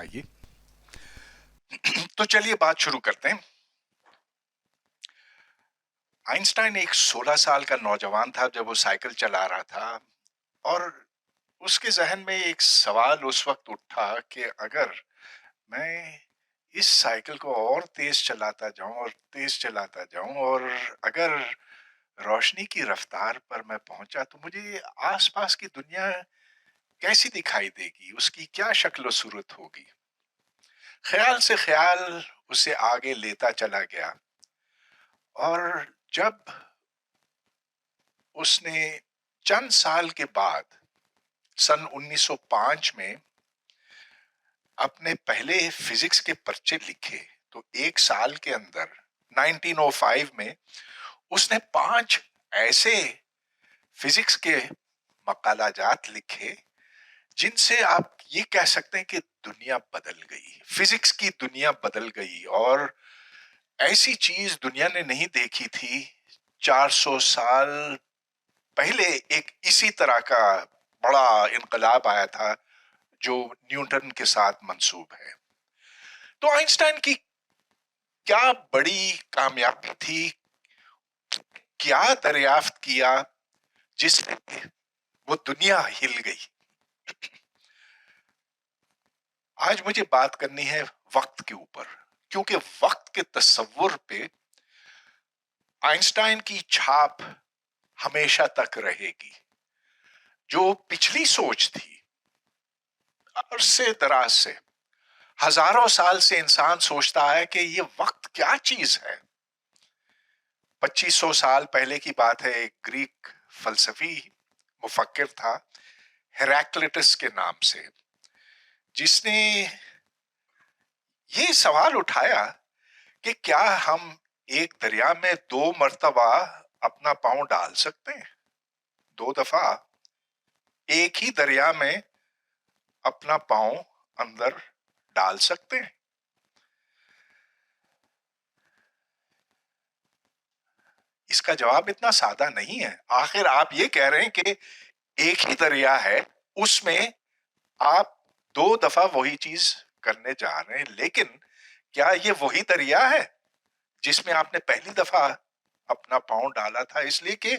आइए। तो चलिए बात शुरू करते हैं। आइंस्टाइन एक 16 साल का नौजवान था जब वो साइकिल चला रहा था, और उसके जहन में एक सवाल उस वक्त उठा कि अगर मैं इस साइकिल को और तेज चलाता जाऊं और तेज चलाता जाऊं, और अगर रोशनी की रफ्तार पर मैं पहुंचा तो मुझे आसपास की दुनिया कैसी दिखाई देगी, उसकी क्या शक्ल और सूरत होगी। ख्याल से ख्याल उसे आगे लेता चला गया, और जब उसने चंद साल के बाद सन 1905 में अपने पहले फिजिक्स के पर्चे लिखे, तो एक साल के अंदर 1905 में उसने 5 ऐसे फिजिक्स के मकालाजात लिखे जिनसे आप ये कह सकते हैं कि दुनिया बदल गई, फिजिक्स की दुनिया बदल गई। और ऐसी चीज दुनिया ने नहीं देखी थी। 400 साल पहले एक इसी तरह का बड़ा इनकलाब आया था जो न्यूटन के साथ मंसूब है। तो आइंस्टाइन की क्या बड़ी कामयाबी थी, क्या दरियाफ्त किया जिससे वो दुनिया हिल गई। आज मुझे बात करनी है वक्त के ऊपर, क्योंकि वक्त के तस्वुर पे आइंस्टाइन की छाप हमेशा तक रहेगी। जो पिछली सोच थी, अरसे दराज से, हजारों साल से इंसान सोचता है कि ये वक्त क्या चीज है। 2500 साल पहले की बात है, एक ग्रीक फलसफी मुफक्किर था हेराक्लिटस के नाम से, जिसने ये सवाल उठाया कि क्या हम एक दरिया में 2 मर्तबा अपना पांव डाल सकते हैं, 2 दफा एक ही दरिया में अपना पांव अंदर डाल सकते हैं। इसका जवाब इतना सादा नहीं है। आखिर आप ये कह रहे हैं कि एक ही दरिया है, उसमें आप 2 दफा वही चीज करने जा रहे हैं, लेकिन क्या ये वही दरिया है जिसमें आपने पहली दफा अपना पांव डाला था? इसलिए कि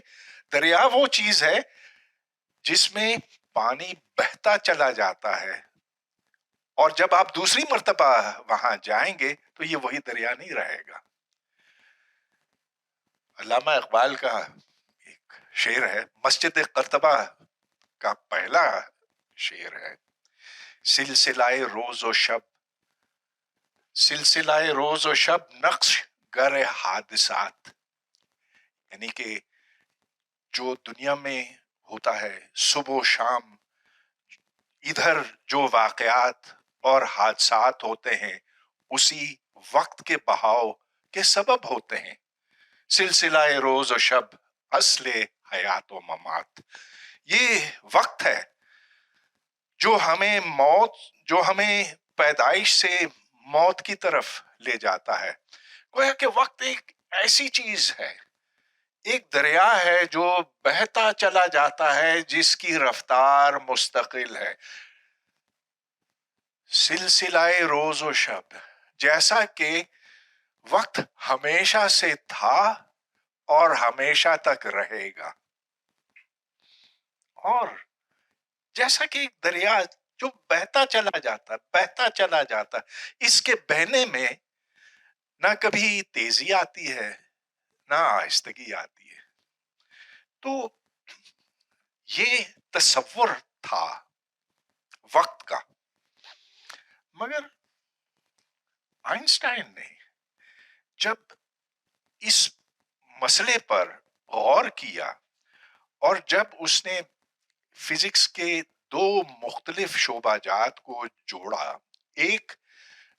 दरिया वो चीज है जिसमें पानी बहता चला जाता है, और जब आप दूसरी मर्तबा वहां जाएंगे तो ये वही दरिया नहीं रहेगा। अल्लामा इकबाल का एक शेर है, मस्जिद कर्तबा का पहला शेर है, सिलसिलाए रोज और शब, सिलसिलाए रोज और शब नक्श गर हादिसात। यानी कि जो दुनिया में होता है सुबह शाम, इधर जो वाकयात और हादसात होते हैं उसी वक्त के बहाव के सबब होते हैं। सिलसिलाए रोज और शब असले हयात व ममात। ये वक्त है जो हमें पैदाइश से मौत की तरफ ले जाता है। गोया कि वक्त एक ऐसी चीज है, एक दरिया है जो बहता चला जाता है, जिसकी रफ्तार मुस्तकिल है। सिलसिलाए रोज और शब, जैसा कि वक्त हमेशा से था और हमेशा तक रहेगा। और जैसा कि एक दरिया जो बहता चला जाता, इसके बहने में ना कभी तेजी आती है ना आहिस्तगी आती है। तो ये तसव्वुर था वक्त का। मगर आइंस्टाइन ने जब इस मसले पर गौर किया, और जब उसने फिजिक्स के 2 मुख्तलिफ शोबाजात को जोड़ा, एक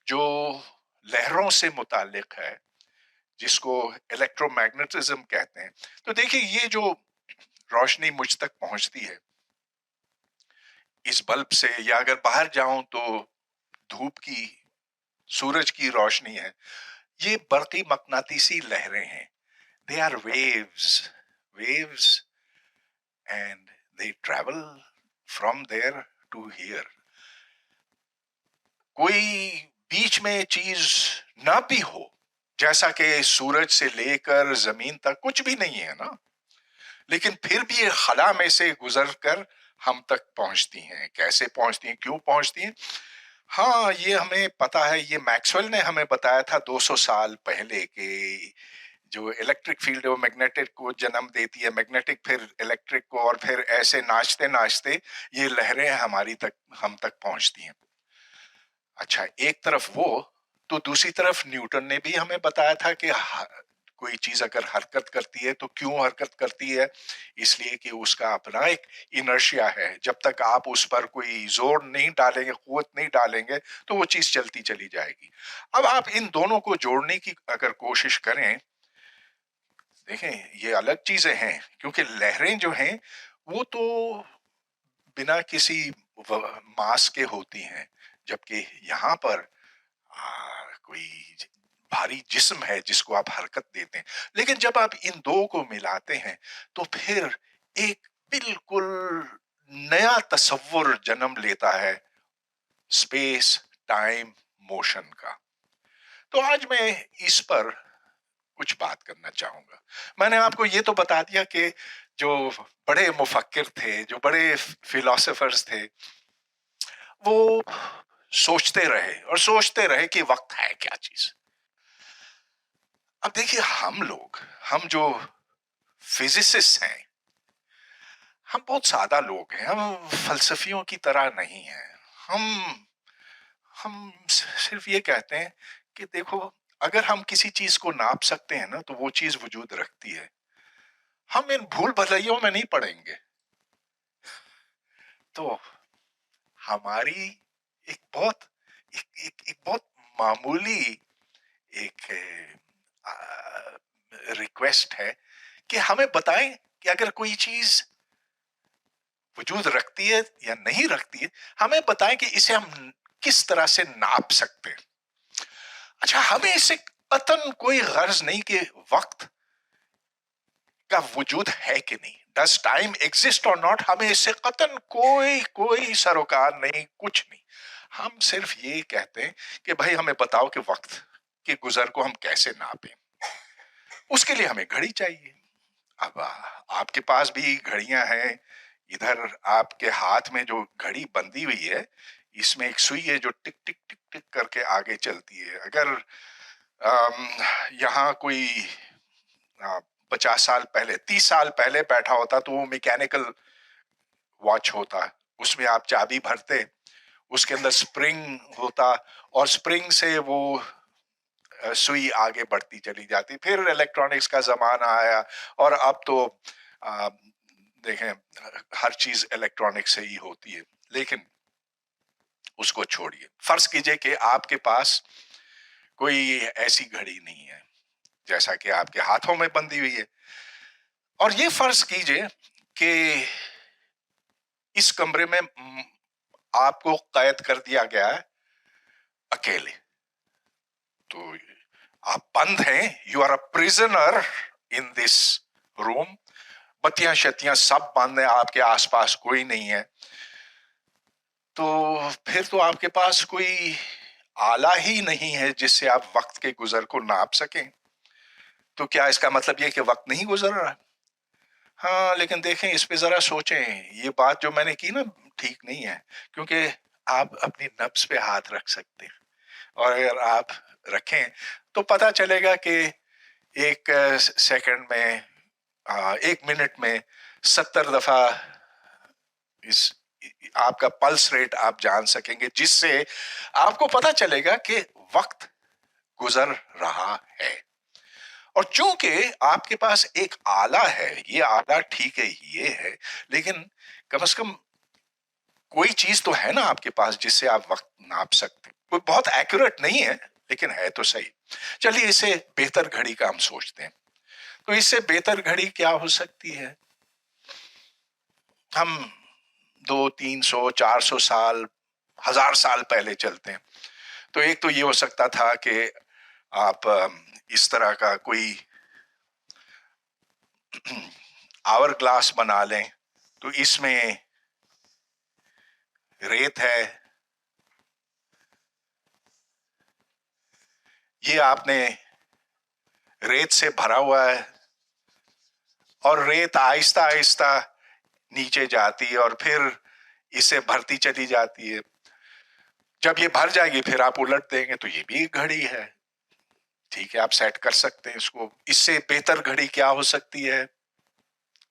जो लहरों से मुताल्लिक है जिसको इलेक्ट्रोमैग्नेटिज्म कहते हैं। तो देखिए, ये जो रोशनी मुझ तक पहुंचती है इस बल्ब से, या अगर बाहर जाऊं तो धूप की, सूरज की रोशनी है, ये बरकी मकनातीसी लहरें हैं। They are waves and they travel from there to here. कोई बीच में चीज ना भी हो, जैसा कि सूरज से लेकर जमीन तक कुछ भी नहीं है ना, लेकिन फिर भी ये खला में से गुजर कर हम तक पहुंचती हैं। कैसे पहुंचती हैं, क्यों पहुंचती हैं? हाँ, ये हमें पता है। ये मैक्सवेल ने हमें बताया था 200 साल पहले कि जो इलेक्ट्रिक फील्ड है वो मैग्नेटिक को जन्म देती है, मैग्नेटिक फिर इलेक्ट्रिक को, और फिर ऐसे नाचते नाचते ये लहरें हमारी तक, हम तक पहुंचती हैं। अच्छा, एक तरफ वो, तो दूसरी तरफ न्यूटन ने भी हमें बताया था कि कोई चीज अगर हरकत करती है तो क्यों हरकत करती है? इसलिए कि उसका अपना एक इनर्शिया है। जब तक आप उस पर कोई जोर नहीं डालेंगे, कुव्वत नहीं डालेंगे, तो वो चीज चलती चली जाएगी। अब आप इन दोनों को जोड़ने की अगर कोशिश करें, देखें ये अलग चीजें हैं, क्योंकि लहरें जो हैं वो तो बिना किसी मास के होती हैं, जबकि यहाँ पर कोई भारी जिस्म है जिसको आप हरकत देते हैं। लेकिन जब आप इन दो को मिलाते हैं तो फिर एक बिल्कुल नया तस्वुर जन्म लेता है स्पेस टाइम मोशन का। तो आज मैं इस पर कुछ बात करना चाहूंगा। मैंने आपको ये तो बता दिया कि जो बड़े मुफक्किर थे, जो बड़े फिलोसोफर्स थे, वो सोचते रहे और सोचते रहे कि वक्त है क्या चीज। अब देखिए, हम लोग, हम जो फिजिसिस्ट हैं, हम बहुत सादा लोग हैं। हम फलसफियों की तरह नहीं हैं। हम सिर्फ ये कहते हैं कि देखो, अगर हम किसी चीज को नाप सकते हैं ना, तो वो चीज वजूद रखती है। हम इन भूल भलाइयों में नहीं पड़ेंगे। तो हमारी एक बहुत एक बहुत मामूली एक रिक्वेस्ट है कि हमें बताएं कि अगर कोई चीज वजूद रखती है या नहीं रखती है, हमें बताएं कि इसे हम किस तरह से नाप सकते हैं। अच्छा, हमें इससे कतन कोई गर्ज नहीं कि वक्त का वजूद है कि नहीं, डज टाइम एग्जिस्ट और नॉट, हमें इससे कतन कोई कोई सरोकार नहीं, कुछ नहीं। हम सिर्फ ये कहते हैं कि भाई हमें बताओ कि वक्त के गुजर को हम कैसे नापें। उसके लिए हमें घड़ी चाहिए। अब आपके पास भी घड़ियां हैं। इधर आपके हाथ में जो घड़ी बंधी हुई है, इसमें एक सुई है जो टिक टिक टिक टिक करके आगे चलती है। अगर यहाँ कोई 50 साल पहले, 30 साल पहले बैठा होता तो वो मैकेनिकल वॉच होता, उसमें आप चाबी भरते, उसके अंदर स्प्रिंग होता, और स्प्रिंग से वो सुई आगे बढ़ती चली जाती। फिर इलेक्ट्रॉनिक्स का जमाना आया, और अब तो आ, देखें, हर चीज इलेक्ट्रॉनिक से ही होती है। लेकिन उसको छोड़िए, फर्ज कीजिए कि आपके पास कोई ऐसी घड़ी नहीं है जैसा कि आपके हाथों में बंधी हुई है, और ये फर्ज कीजिए कि इस कमरे में आपको कैद कर दिया गया है अकेले। तो आप बंद हैं, you are a prisoner in this room. बत्तियां शत्तियां सब बंद है, आपके आसपास कोई नहीं है। तो फिर तो आपके पास कोई आला ही नहीं है जिससे आप वक्त के गुजर को नाप सकें। तो क्या इसका मतलब ये कि वक्त नहीं गुजर रहा? हाँ, लेकिन देखें, इस पे जरा सोचें। ये बात जो मैंने की ना, ठीक नहीं है, क्योंकि आप अपनी नब्ज पे हाथ रख सकते हैं, और अगर आप रखें तो पता चलेगा कि एक सेकंड में, 1 मिनट में 70 दफा इस आपका पल्स रेट आप जान सकेंगे, जिससे आपको पता चलेगा कि वक्त गुजर रहा है। और चूंकि आपके पास एक आला है, ये आला ठीक है, ये है, लेकिन कम से कम कोई चीज तो है ना आपके पास जिससे आप वक्त नाप सकते हैं। कोई बहुत एक्यूरेट नहीं है, लेकिन है तो सही। चलिए, इससे बेहतर घड़ी का हम सोचते हैं। तो इससे बेहतर घड़ी क्या हो सकती है? हम 200, 300, 400 साल, 1000 साल पहले चलते हैं। तो एक तो ये हो सकता था कि आप इस तरह का कोई आवर ग्लास बना लें, तो इसमें रेत है, ये आपने रेत से भरा हुआ है और रेत आहिस्ता आहिस्ता नीचे जाती है और फिर इसे भरती चली जाती है। जब ये भर जाएगी फिर आप उलट देंगे तो ये भी एक घड़ी है। ठीक है, आप सेट कर सकते हैं इसको। इससे बेहतर घड़ी क्या हो सकती है,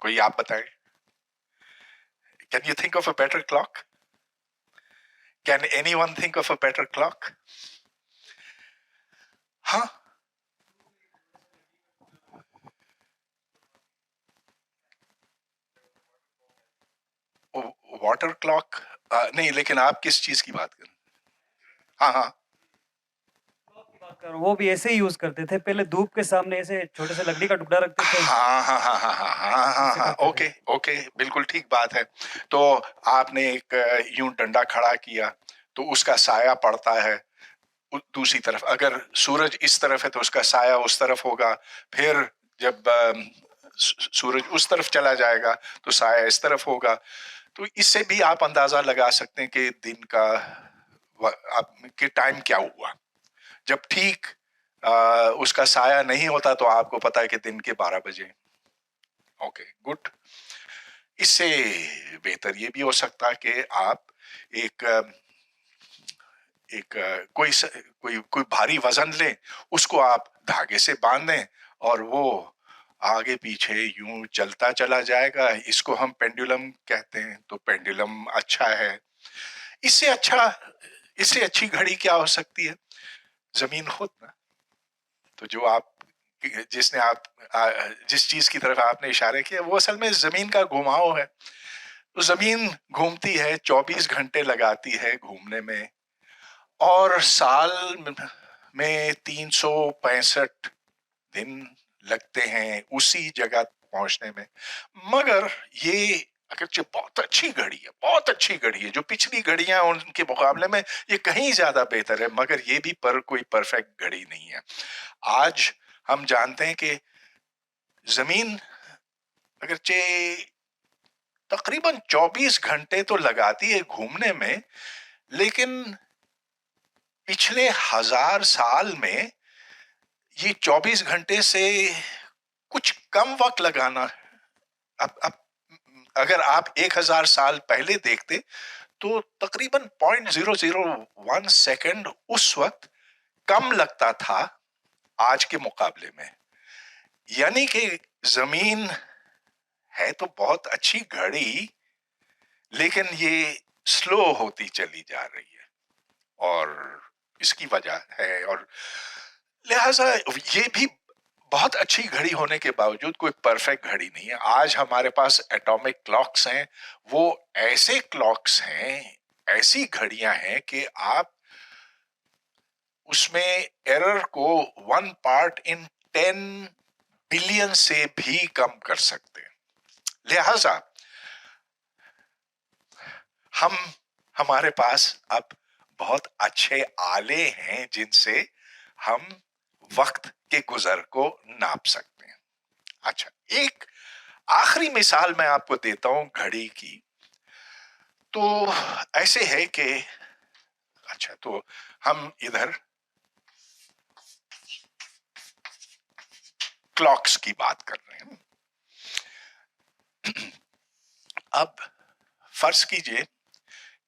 कोई आप बताएं। Can you think of a better clock? Can anyone think of a better clock? हाँ, वाटर क्लॉक नहीं, लेकिन आप किस चीज की बात कर रहे हैं? हाँ हाँ वो भी ऐसे ही यूज करते थे, पहले धूप के सामने ऐसे छोटे से लकड़ी का टुकड़ा रखते थे। हाँ हाँ हाँ हाँ हाँ हाँ हाँ उससे हाँ, करते ओके थे। ओके, बिल्कुल ठीक बात है। तो आपने एक यूं डंडा खड़ा किया तो उसका साया पड़ता है दूसरी तरफ। अगर सूरज इस तरफ है तो उसका साया उस तरफ होगा। फिर जब सूरज उस तरफ चला जाएगा तो साया इस तरफ होगा। तो इससे भी आप अंदाजा लगा सकते हैं कि दिन का कि टाइम क्या हुआ। जब ठीक उसका साया नहीं होता तो आपको पता है कि दिन के 12 बजे। Okay good. इससे बेहतर ये भी हो सकता है कि आप एक एक कोई भारी वजन लें, उसको आप धागे से बांध दें और वो आगे पीछे यूं चलता चला जाएगा। इसको हम पेंडुलम कहते हैं। तो पेंडुलम अच्छा है। इससे अच्छा, इससे अच्छी घड़ी क्या हो सकती है? जमीन खुद ना। तो जो आप जिसने आप जिस चीज की तरफ आपने इशारे किया वो असल में जमीन का घुमाव है। तो जमीन घूमती है, 24 घंटे लगाती है घूमने में और साल में 365 दिन लगते हैं उसी जगह पहुंचने में। मगर ये अगरचे बहुत अच्छी घड़ी है, बहुत अच्छी घड़ी है, जो पिछली घड़ियां उनके मुकाबले में ये कहीं ज्यादा बेहतर है, मगर ये भी कोई परफेक्ट घड़ी नहीं है। आज हम जानते हैं कि जमीन अगरचे तकरीबन 24 घंटे तो लगाती है घूमने में, लेकिन पिछले 1000 साल में ये 24 घंटे से कुछ कम वक्त लगाना। अब अगर आप 1000 साल पहले देखते तो तकरीबन 0.001 सेकंड उस वक्त कम लगता था आज के मुकाबले में। यानी कि जमीन है तो बहुत अच्छी घड़ी, लेकिन ये स्लो होती चली जा रही है और इसकी वजह है। और लिहाजा ये भी बहुत अच्छी घड़ी होने के बावजूद कोई परफेक्ट घड़ी नहीं है। आज हमारे पास एटॉमिक क्लॉक्स हैं, वो ऐसे क्लॉक्स हैं, ऐसी घड़ियां हैं कि आप उसमें एरर को 1 पार्ट इन 10 बिलियन से भी कम कर सकते हैं। लिहाजा हम हमारे पास अब बहुत अच्छे आले हैं जिनसे हम वक्त के गुजर को नाप सकते हैं। अच्छा, एक आखिरी मिसाल मैं आपको देता हूं घड़ी की। तो ऐसे है कि अच्छा, तो हम इधर क्लॉक्स की बात कर रहे हैं। अब फर्ज कीजिए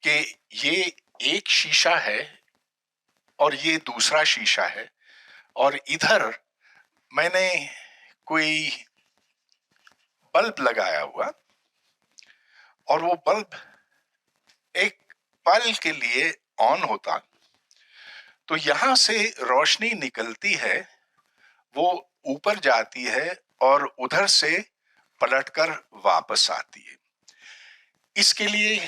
कि ये एक शीशा है और ये दूसरा शीशा है और इधर मैंने कोई बल्ब लगाया हुआ और वो बल्ब एक पल के लिए ऑन होता तो यहां से रोशनी निकलती है, वो ऊपर जाती है और उधर से पलटकर वापस आती है। इसके लिए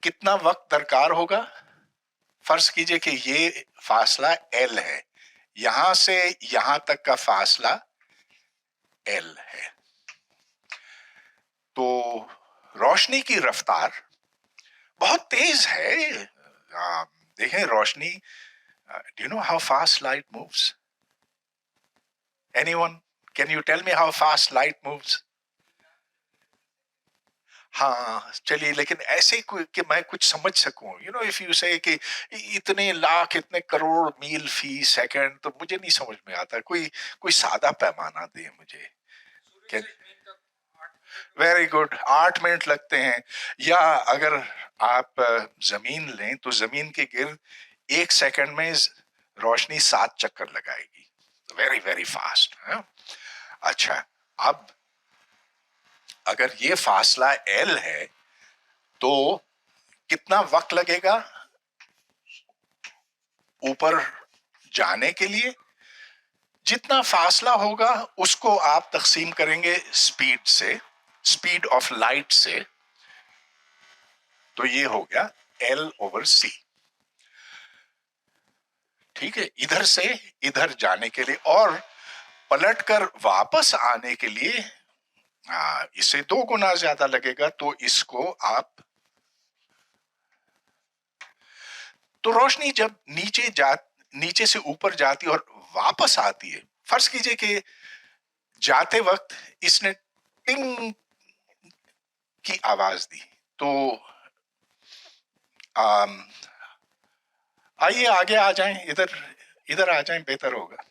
कितना वक्त दरकार होगा? फर्ज कीजिए कि ये फासला L है, यहां से यहां तक का फासला L है। तो रोशनी की रफ्तार बहुत तेज है। देखें रोशनी, do you know how fast light moves? Anyone, can you tell me how fast light moves? हाँ चलिए, लेकिन ऐसे कि मैं कुछ समझ सकूं, इफ यू से कि इतने लाख इतने करोड़ मील फी सेकंड, तो मुझे नहीं समझ में आता। कोई कोई सादा पैमाना दे मुझे। वेरी गुड, 8 मिनट लगते हैं। या अगर आप जमीन लें तो जमीन के गिर्द 1 सेकंड में रोशनी 7 चक्कर लगाएगी। Very very fast. अच्छा, अब अगर ये फासला एल है तो कितना वक्त लगेगा ऊपर जाने के लिए? जितना फासला होगा उसको आप तकसीम करेंगे स्पीड से, स्पीड ऑफ लाइट से, तो ये हो गया L/c। ठीक है, इधर से इधर जाने के लिए और पलटकर वापस आने के लिए इसे 2 गुना ज्यादा लगेगा। तो इसको आप, तो रोशनी जब नीचे से ऊपर जाती और वापस आती है, फर्ज कीजिए कि जाते वक्त इसने टिंग की आवाज दी, तो आइए आगे आ जाएं, इधर इधर आ जाएं, बेहतर होगा।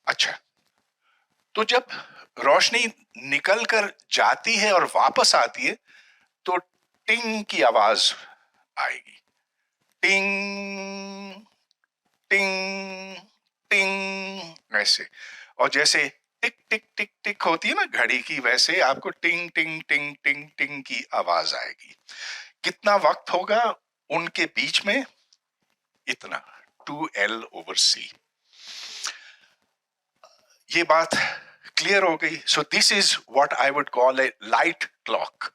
अच्छा, तो जब रोशनी निकल कर जाती है और वापस आती है तो टिंग की आवाज आएगी। टिंग टिंग टिंग, ऐसे। और जैसे टिक टिक टिक टिक होती है ना घड़ी की, वैसे आपको टिंग टिंग टिंग टिंग टिंग की आवाज आएगी। कितना वक्त होगा उनके बीच में? इतना, 2L/c। ये बात क्लियर हो गई। So this is what I would call A light clock.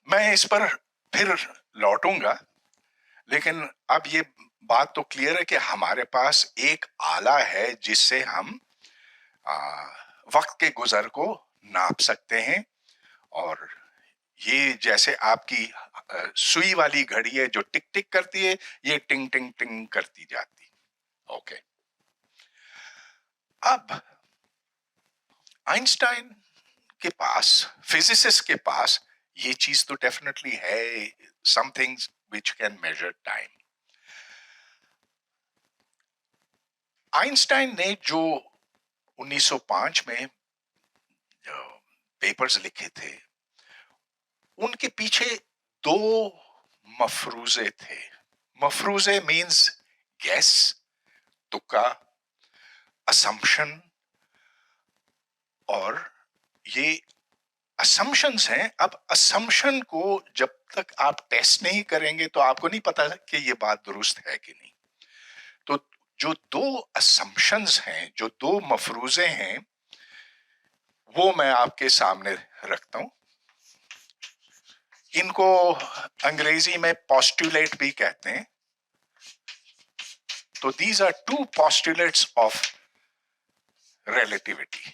मैं इस पर फिर लौटूंगा, लेकिन अब ये बात तो क्लियर है कि हमारे पास एक आला है जिससे हम वक्त के गुजर को नाप सकते हैं। और ये जैसे आपकी सुई वाली घड़ी है जो टिक टिक करती है, ये टिंग टिंग टिंग करती जाती। ओके, अब आइंस्टाइन के पास, फिजिसिस्ट के पास, ये चीज तो डेफिनेटली है, something which can measure time. Einstein ने जो 1905 में पेपर्स लिखे थे, उनके पीछे 2 मफरूजे थे। मफरूजे मीन्स गेस, तुक्का, असम्पशन। और ये असम्पशंस हैं। अब असम्पशन को जब तक आप टेस्ट नहीं करेंगे तो आपको नहीं पता कि ये बात दुरुस्त है कि नहीं। तो जो 2 असम्पशंस हैं, जो 2 मफरूजे हैं, वो मैं आपके सामने रखता हूं। इनको अंग्रेजी में पोस्टुलेट भी कहते हैं। तो these are 2 postulates of relativity.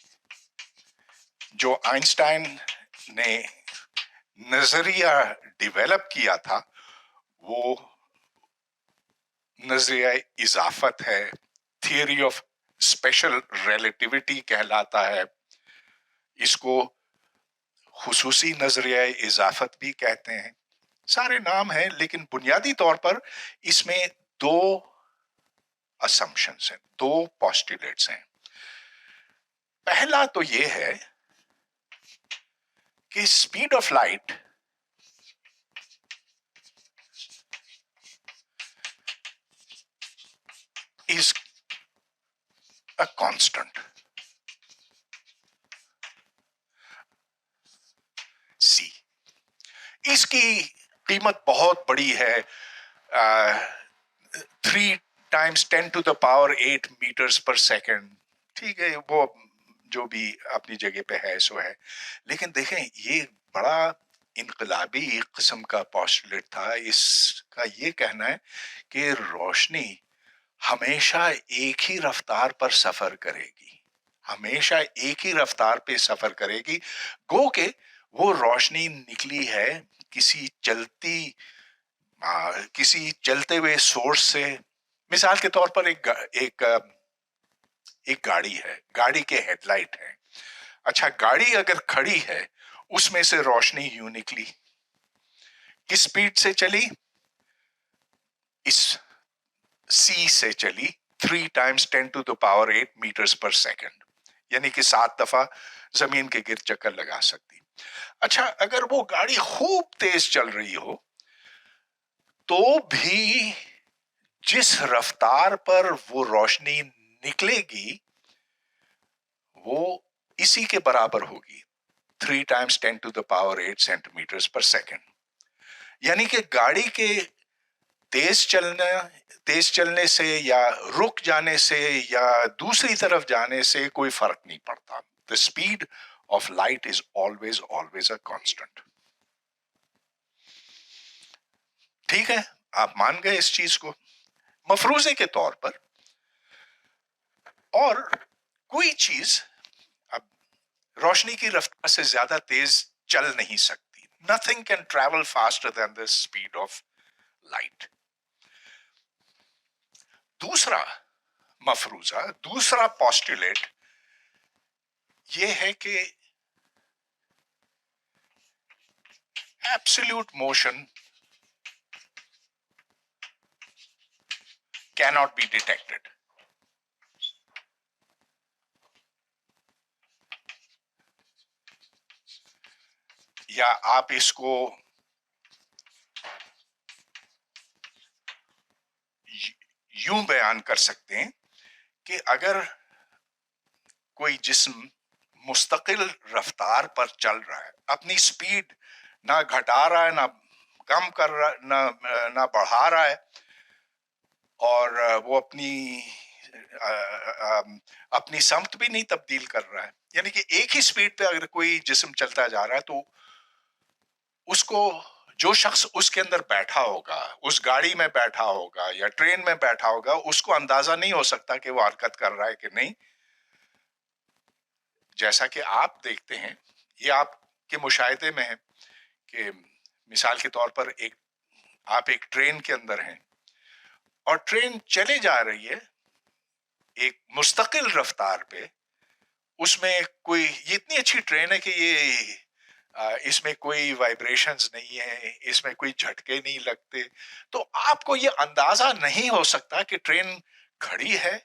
जो आइंस्टाइन ने नजरिया डेवलप किया था, वो नजरिया इजाफत है, थियरी ऑफ स्पेशल रिलेटिविटी कहलाता है। इसको खुसूसी नजरिया इजाफत भी कहते हैं। सारे नाम हैं, लेकिन बुनियादी तौर पर इसमें 2 असम्पशंस हैं, 2 पोस्टुलेट्स हैं। पहला तो ये है कि speed of light is a constant, c। इसकी कीमत बहुत बड़ी है, 3 × 10⁸ मीटर्स पर सेकेंड। ठीक है, वो जो भी अपनी जगह पे है सो है। लेकिन देखें, ये बड़ा इनकलाबी किस्म का पोस्टुलेट था। इसका ये कहना है कि रोशनी ہمیشہ ایک ہی رفتار پر سفر کرے گی، ہمیشہ ایک ہی رفتار پہ سفر کرے گی، گو کہ وہ روشنی نکلی ہے کسی چلتے ہوئے سورس سے. مثال کے طور پر ایک گاڑی ہے، گاڑی کے ہیڈ لائٹ ہے. اچھا، گاڑی اگر کھڑی ہے اس میں سے روشنی یوں نکلی، کس سپیڈ سے چلی؟ اس سی سے چلی 3 ٹائمز 10⁸ میٹرز پر سیکنڈ، یعنی کہ 7 دفعہ زمین کے گرد چکر لگا سکتی. اچھا، اگر وہ گاڑی خوب تیز چل رہی ہو تو بھی جس رفتار پر وہ روشنی نکلے گی وہ اسی کے برابر ہوگی، 3 times 10⁸ centimetres per second. یعنی کہ گاڑی کے تیز چلنے سے یا رک جانے سے یا دوسری طرف جانے سے کوئی فرق نہیں پڑتا. The speed of light is always a constant. ٹھیک ہے، آپ مان گئے اس چیز کو مفروضے کے طور پر. اور کوئی چیز اب روشنی کی رفتار سے زیادہ تیز چل نہیں سکتی. Nothing can travel faster than the speed of light. دوسرا مفروضہ، دوسرا پوسٹولیٹ یہ ہے کہ absolute motion cannot be detected. یا آپ اس کو یوں بیان کر سکتے ہیں کہ اگر کوئی جسم مستقل رفتار پر چل رہا ہے، اپنی سپیڈ نہ گھٹا رہا ہے نہ کم کر رہا ہے نہ بڑھا رہا ہے، اور وہ اپنی سمت بھی نہیں تبدیل کر رہا ہے، یعنی کہ ایک ہی سپیڈ پہ اگر کوئی جسم چلتا جا رہا ہے تو اس کو جو شخص اس کے اندر بیٹھا ہوگا، اس گاڑی میں بیٹھا ہوگا یا ٹرین میں بیٹھا ہوگا، اس کو اندازہ نہیں ہو سکتا کہ وہ حرکت کر رہا ہے کہ نہیں. جیسا کہ آپ دیکھتے ہیں، یہ آپ کے مشاہدے میں ہے کہ مثال کے طور پر آپ ایک ٹرین کے اندر ہیں اور ٹرین چلے جا رہی ہے ایک مستقل رفتار پہ. اس میں یہ اتنی اچھی ٹرین ہے کہ اس میں کوئی وائبریشنز نہیں ہے، اس میں کوئی جھٹکے نہیں لگتے، تو آپ کو یہ اندازہ نہیں ہو سکتا کہ ٹرین کھڑی ہے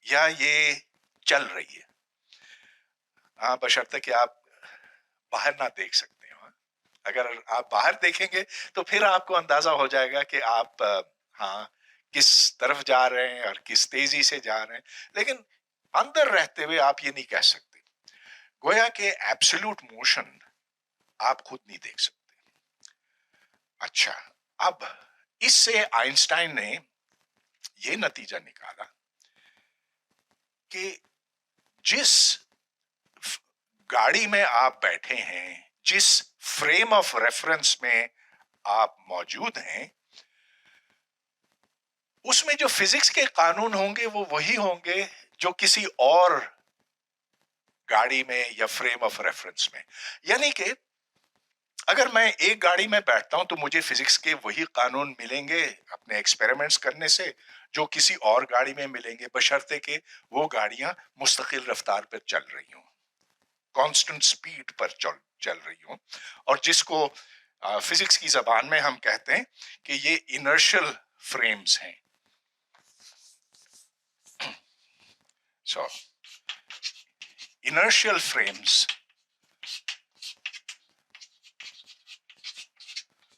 یا یہ چل رہی ہے، بشرطے کہ آپ باہر نہ دیکھ سکتے ہو. اگر آپ باہر دیکھیں گے تو پھر آپ کو اندازہ ہو جائے گا کہ آپ کس طرف جا رہے ہیں اور کس تیزی سے جا رہے ہیں، لیکن اندر رہتے ہوئے آپ یہ نہیں کہہ سکتے. گویا کہ ایبسولوٹ موشن آپ خود نہیں دیکھ سکتے. اچھا، اب اس سے آئنسٹائن نے یہ نتیجہ نکالا کہ جس گاڑی میں آپ بیٹھے ہیں، جس فریم آف ریفرنس میں آپ موجود ہیں، اس میں جو فزکس کے قانون ہوں گے وہ وہی ہوں گے جو کسی اور گاڑی میں یا فریم آف ریفرنس میں. یعنی کہ اگر میں ایک گاڑی میں بیٹھتا ہوں تو مجھے فزکس کے وہی قانون ملیں گے اپنے ایکسپیریمنٹس کرنے سے جو کسی اور گاڑی میں ملیں گے، بشرطے کہ وہ گاڑیاں مستقل رفتار پر چل رہی ہوں، کانسٹنٹ سپیڈ پر چل رہی ہوں، اور جس کو فزکس کی زبان میں ہم کہتے ہیں کہ یہ انرشل فریمز ہیں. So, inertial frames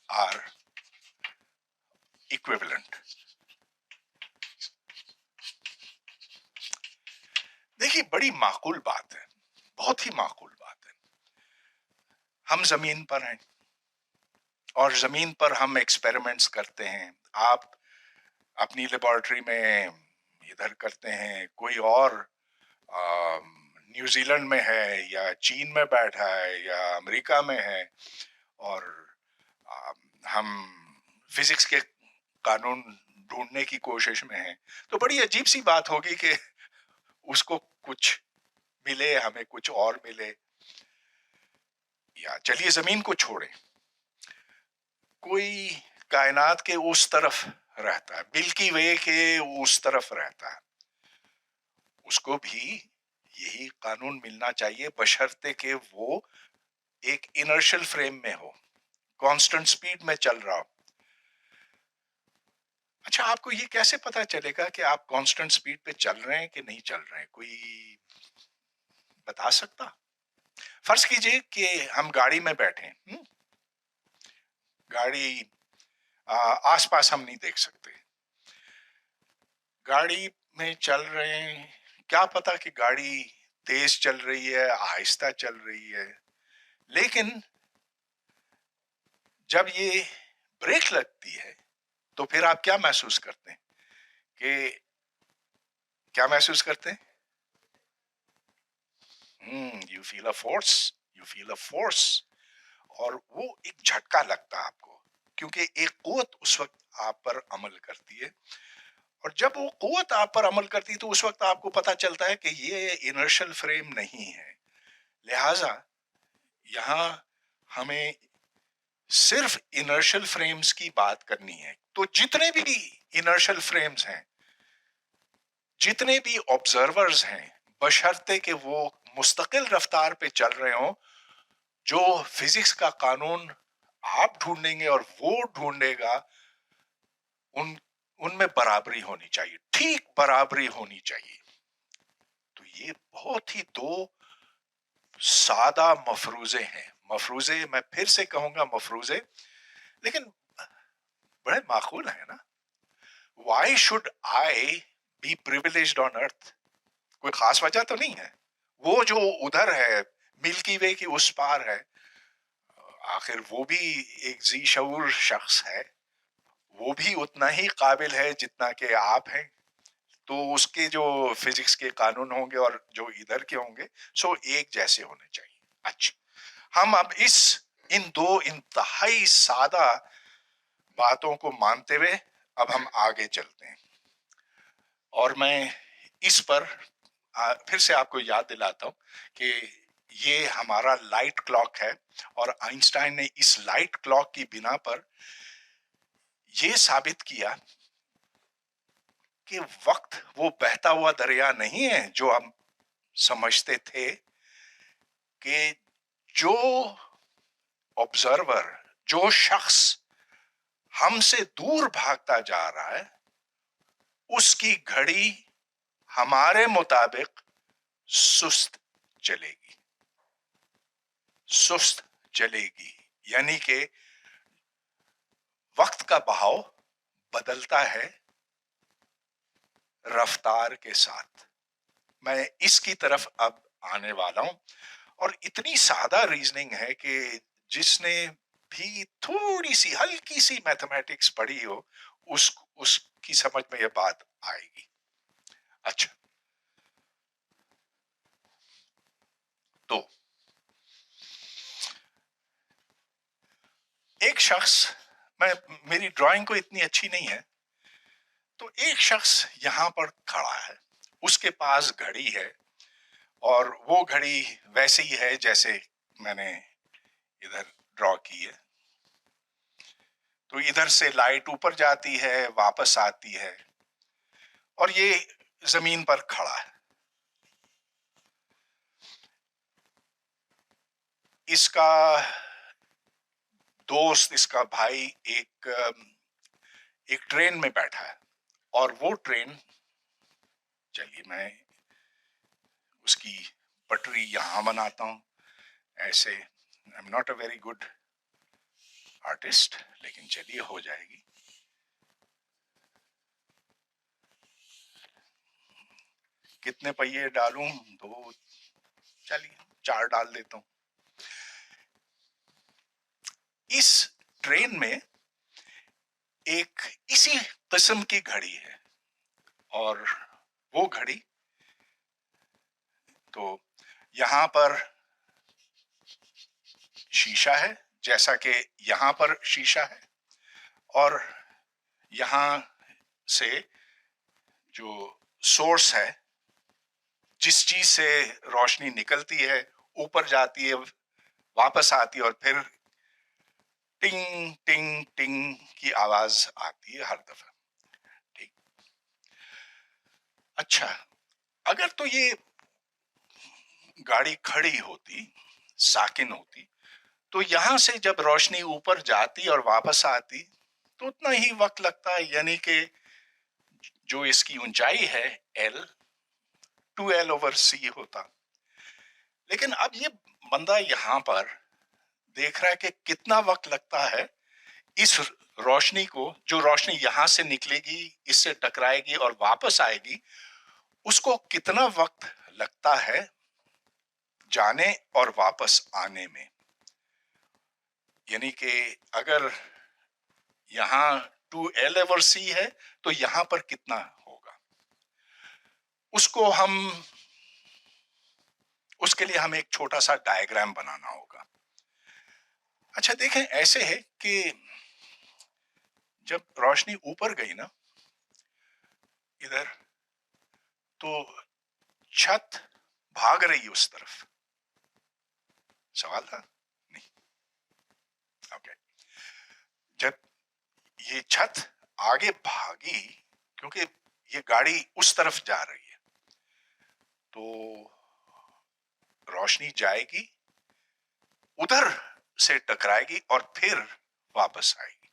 are equivalent. دیکھیے، بڑی معقول بات ہے، بہت ہی معقول بات ہے. ہم زمین پر ہیں اور زمین پر ہم ایکسپیریمنٹس کرتے ہیں. آپ اپنی لیبارٹری میں ادھر کرتے ہیں، کوئی اور نیوزی لینڈ میں ہے یا چین میں بیٹھا ہے یا امریکہ میں ہے، اور ہم فزکس کے قانون ढूंढنے की कोशिश में हैं, तो बड़ी अजीब सी बात होगी कि उसको कुछ मिले, हमें कुछ और मिले। या चलिए जमीन को छोड़ें, कोई कायनात के उस तरफ रहता है, मिल्की वे के उस तरफ रहता है, उसको भी यही कानून मिलना चाहिए, बशर्ते कि वो एक इनर्शियल फ्रेम में हो, कांस्टेंट स्पीड में चल रहा हो। अच्छा, आपको ये कैसे पता चलेगा कि आप कांस्टेंट स्पीड पे चल रहे हैं कि नहीं चल रहे हैं? कोई बता सकता? फर्ज कीजिए कि हम गाड़ी में बैठे हैं, गाड़ी आसपास हम नहीं देख सकते, गाड़ी में चल रहे हैं, क्या पता कि गाड़ी तेज चल रही है, आहिस्ता चल रही है, लेकिन जब ये ब्रेक लगती है तो फिर आप क्या महसूस करते हैं? कि क्या महसूस करते हैं? You feel a force, you feel a force, और वो एक झटका लगता है आपको, क्योंकि एक कुव्वत उस वक्त आप पर अमल करती है, और जब वो कुव्वत आप पर अमल करती है तो उस वक्त आपको पता चलता है कि ये इनर्शियल फ्रेम नहीं है। लिहाजा यहां हमें सिर्फ इनर्शियल फ्रेम्स की बात करनी है। तो जितने भी इनर्शियल फ्रेम्स हैं, जितने भी ऑब्जर्वर्स हैं, बशर्ते कि वो मुस्तकिल रफ्तार पे चल रहे हों, जो फिजिक्स का कानून आप ढूंढेंगे और वो ढूंढेगा, उन उनमें बराबरी होनी चाहिए, ठीक बराबरी होनी चाहिए। तो ये बहुत ही दो सादा मफरूजे हैं, मफरूजे, मैं फिर से कहूंगा मफरूजे, लेकिन बड़े माकूल है ना। Why should I be privileged on earth? कोई खास वजह तो नहीं है, वो जो उधर है, मिल्की वे की उस पार है, आखिर वो भी एक जी शऊर शख्स है, वो भी उतना ही काबिल है जितना कि आप हैं, तो उसके जो फिजिक्स के कानून होंगे और जो इधर के होंगे, सो एक जैसे होने चाहिए। अच्छा, हम अब इन दो इंतहाई सादा बातों को मानते हुए अब हम आगे चलते हैं, और मैं इस पर फिर से आपको याद दिलाता हूं कि ये हमारा लाइट क्लॉक है, और आइंस्टाइन ने इस लाइट क्लॉक की बिना पर यह साबित किया कि वक्त वो बहता हुआ दरिया नहीं है जो हम समझते थे, कि जो ऑब्जर्वर, जो शख्स हमसे दूर भागता जा रहा है, उसकी घड़ी हमारे मुताबिक सुस्त चलेगी, सुस्त चलेगी, यानी कि वक्त का बहाव बदलता है रफ्तार के साथ। मैं इसकी तरफ अब आने वाला हूं, और इतनी सादा रीजनिंग है कि जिसने भी थोड़ी सी हल्की सी मैथमेटिक्स पढ़ी हो, उसकी समझ में यह बात आएगी। अच्छा, तो एक शख्स, मेरी ड्राइंग को इतनी अच्छी नहीं है, तो एक शख्स यहां पर खड़ा है, उसके पास घड़ी है, और वो घड़ी वैसे ही है जैसे मैंने इधर ड्रॉ की है। तो इधर से लाइट ऊपर जाती है, वापस आती है, और ये जमीन पर खड़ा है। इसका दोस्त, इसका भाई एक ट्रेन में बैठा है, और वो ट्रेन, चलिए मैं उसकी पटरी यहां बनाता हूं ऐसे। I am not a very good artist, लेकिन चलिए हो जाएगी। कितने पहिए डालूं? दो, चलिए 4 डाल देता हूं। इस ट्रेन में एक इसी किस्म की घड़ी है, और वो घड़ी, तो यहां पर शीशा है, जैसा कि यहां पर शीशा है, और यहां سے جو سورس ہے, جس چیز سے روشنی نکلتی ہے, اوپر جاتی ہے, واپس آتی ہے, اور پھر ٹنگ ٹنگ ٹنگ کی آواز آتی ہے ہر دفعہ. ٹھیک. اچھا, اگر تو یہ گاڑی کھڑی ہوتی, ساکن ہوتی, تو یہاں سے جب روشنی اوپر جاتی اور واپس آتی تو اتنا ہی وقت لگتا ہے, یعنی کہ جو اس کی اونچائی ہے L 2L/c ہوتا. لیکن اب یہ بندہ یہاں پر دیکھ رہا ہے کہ کتنا وقت لگتا ہے اس روشنی کو, جو روشنی یہاں سے نکلے گی, اس سے ٹکرائے گی اور واپس آئے گی, اس کو کتنا وقت لگتا ہے جانے اور واپس آنے میں. یعنی کہ اگر یہاں 2L/c ہے تو یہاں پر کتنا ہوگا, اس کو اس کے لیے ہمیں ایک چھوٹا سا ڈائیگرام بنانا ہوگا. اچھا دیکھیں, ایسے ہے کہ جب روشنی اوپر گئی نا ادھر, تو چھت بھاگ رہی اس طرف. سوال تھا نہیں؟ اوکے. جب یہ چھت آگے بھاگی, کیونکہ یہ گاڑی اس طرف جا رہی ہے, تو روشنی جائے گی, ادھر سے ٹکرائے گی اور پھر واپس آئے گی.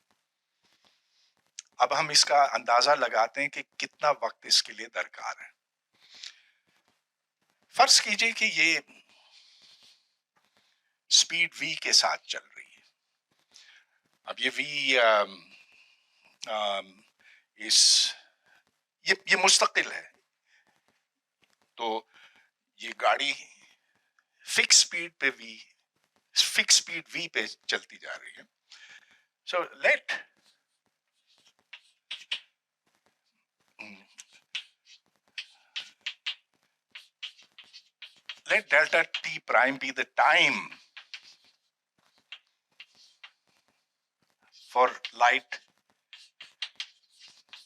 اب ہم اس کا اندازہ لگاتے ہیں کہ کتنا وقت اس کے لیے درکار ہے. فرض کیجئے کہ یہ سپیڈ v کے ساتھ چل رہی ہے. اب یہ v یہ مستقل ہے, تو یہ گاڑی فکس سپیڈ v پہ چلتی جا رہی ہے. So let delta t prime be the time for light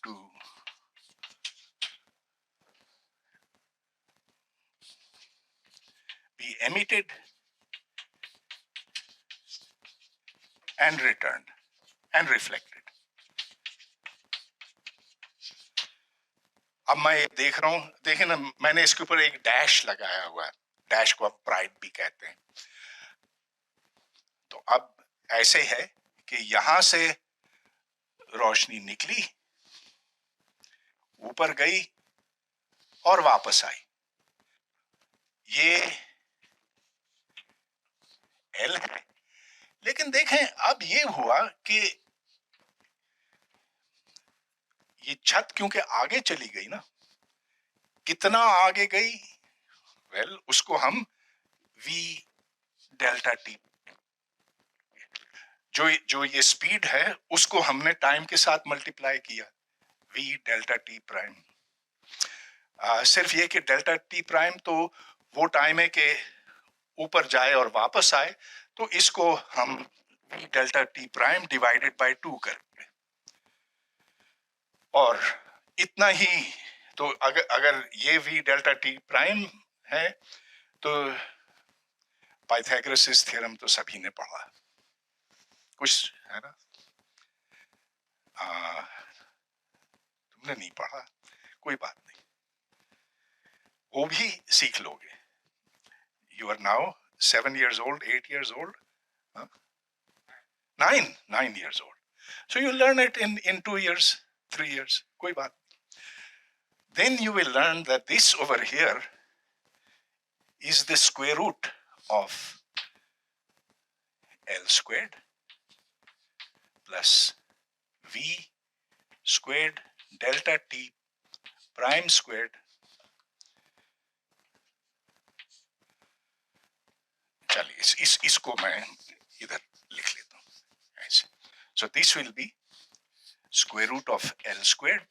to be emitted and returned and reflected. اب میں دیکھ رہا ہوں, دیکھیں نا, میں نے اس کے اوپر ایک ڈیش لگایا ہوا ہے, ڈیش کو اب برائٹ بھی کہتے ہیں. تو اب ایسے ہے کہ یہاں سے روشنی نکلی, اوپر گئی اور واپس آئی. یہ L ہے. لیکن دیکھیں اب یہ ہوا کہ یہ چھت کیونکہ آگے چلی گئی نا, کتنا آگے گئی, اس کو ہم v ڈیلٹا ٹی, جو یہ سپیڈ ہے اس کو ہم نے ٹائم کے ساتھ ملٹیپلائی کیا, v ڈیلٹا ٹی پرائم. صرف یہ کہ ڈیلٹا ٹی پرائم تو وہ ٹائم ہے کہ اوپر جائے اور واپس آئے, تو اس کو ہم v delta T prime divided by 2 کریں گے. اور اتنا ہی, تو اگر یہ v ڈیلٹا ٹی پرائم ہے تو پائتھاگورس تھیورم تو سبھی نے پڑھا, کچھ ہے نا, تم نے نہیں پڑھا, کوئی بات نہیں, وہ بھی سیکھ لو گے. You are now 7 years old, 8 years old, 9 years old. So you learn it in 2 years, 3 years, کوئی بات. Then you will learn that this over here is the square root of L squared plus V squared delta T prime squared. چلیے اس کو میں ادھر لکھ لیتا ہوں ایسے. So this will be square root of L squared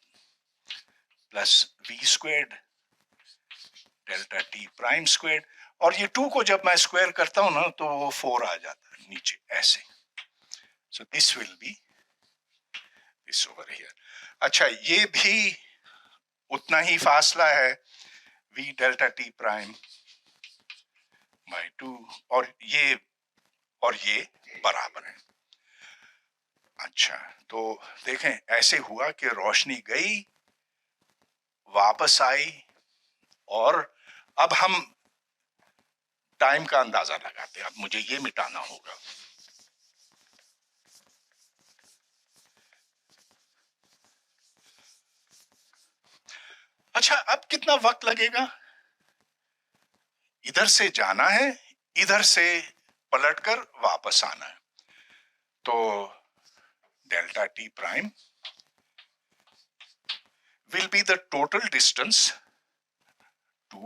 plus V squared delta T prime squared. اور یہ 2 کو جب میں اسکوائر کرتا ہوں نا تو وہ 4 آ جاتا ہے نیچے ایسے. So this will be this over here. اچھا یہ بھی اتنا ہی فاصلہ ہے v delta T prime by 2 اور یہ برابر ہے. اچھا تو دیکھیں ایسے ہوا کہ روشنی گئی واپس آئی اور اب ہم ٹائم کا اندازہ لگاتے ہیں. اب مجھے یہ مٹانا ہوگا. اچھا اب کتنا وقت لگے گا؟ ادھر سے جانا ہے ادھر سے پلٹ کر واپس آنا ہے. تو delta T prime will be the total distance to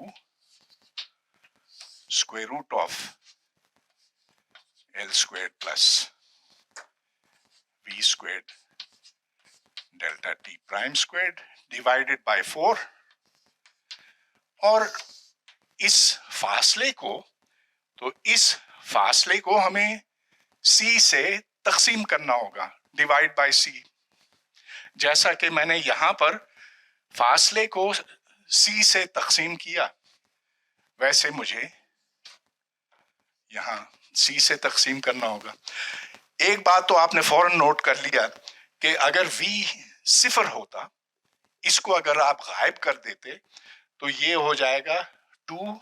square root of L squared plus V squared delta T prime squared divided by 4. اور اس فاصلے کو ہمیں C سے تقسیم کرنا ہوگا ڈیوائڈ بائی C. جیسا کہ میں نے یہاں پر فاصلے کو C سے تقسیم کیا ویسے مجھے یہاں C سے تقسیم کرنا ہوگا. ایک بات تو آپ نے فوراً نوٹ کر لیا کہ اگر V صفر ہوتا اس کو اگر آپ غائب کر دیتے تو یہ ہو جائے گا 2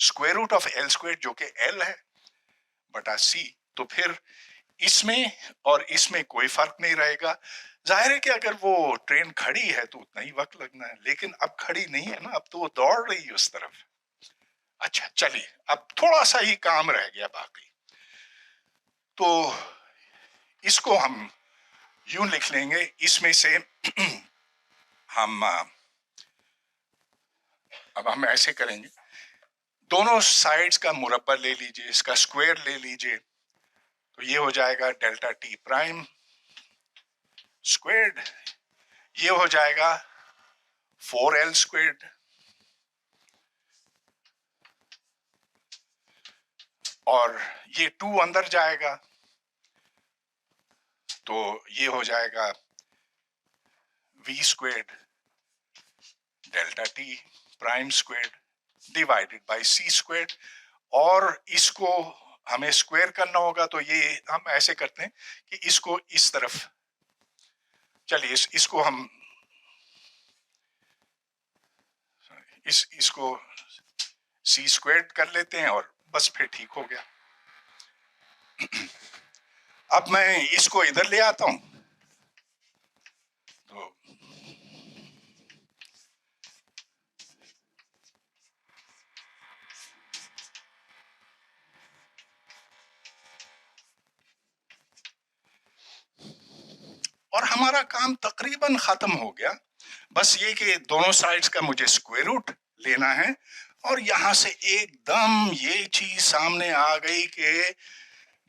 square root of L square جو کہ L ہے بٹا C. تو پھر اس میں اور اس میں کوئی فرق نہیں رہے گا. ظاہر ہے کہ اگر وہ ٹرین کھڑی ہے تو اتنا ہی وقت لگنا ہے لیکن اب کھڑی نہیں ہے نا اب تو وہ دوڑ رہی ہے اس طرف. اچھا چلیے اب تھوڑا سا ہی کام رہ گیا باقی. تو اس کو ہم یوں لکھ لیں گے اس میں سے ہم اب ہم ایسے کریں گے دونوں سائڈز کا مربع لے لیجئے اس کا اسکوائر لے لیجئے تو یہ ہو جائے گا ڈیلٹا ٹی پرائم اسکوائرڈ یہ ہو جائے گا 4L اسکوائرڈ اور یہ 2 اندر جائے گا تو یہ ہو جائے گا V squared delta T prime squared divided by C squared. اور اس کو ہمیں اسکوائر کرنا ہوگا تو یہ ہم ایسے کرتے ہیں کہ اس کو اس طرف چلیے اس کو ہم اس کو C اسکوائرڈ کر لیتے ہیں اور بس پھر ٹھیک ہو گیا. اب میں اس کو ادھر لے آتا ہوں تو اور ہمارا کام تقریباً ختم ہو گیا. بس یہ کہ دونوں سائڈز کا مجھے اسکوائر روٹ لینا ہے اور یہاں سے ایک دم یہ چیز سامنے آ گئی کہ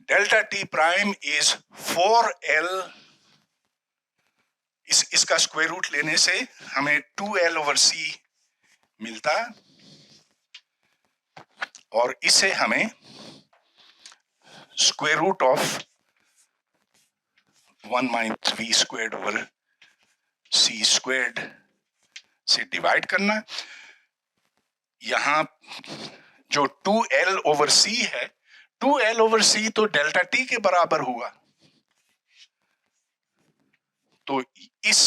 delta T prime is 4L. اس کا اسکوائر روٹ لینے سے ہمیں 2L اوور C ملتا اور اسے ہمیں square root of 1 minus V squared over C squared سے ڈیوائڈ کرنا. یہاں جو 2L over C ہے 2L over C تو ڈیلٹا ٹی کے برابر ہوا. تو اس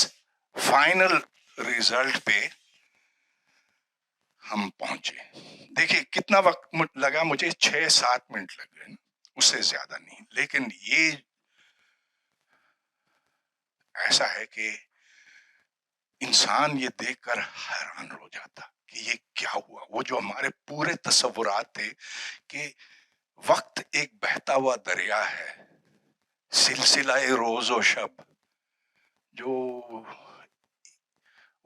فائنل ریزلٹ پہ ہم پہنچے. دیکھیں کتنا وقت لگا مجھے 6-7 منٹ لگ گئے اس سے زیادہ نہیں. لیکن یہ ایسا ہے کہ انسان یہ دیکھ کر حیران ہو جاتا کہ یہ کیا ہوا. وہ جو ہمارے پورے تصورات تھے کہ وقت ایک بہتا ہوا دریا ہے سلسلہ روز و شب جو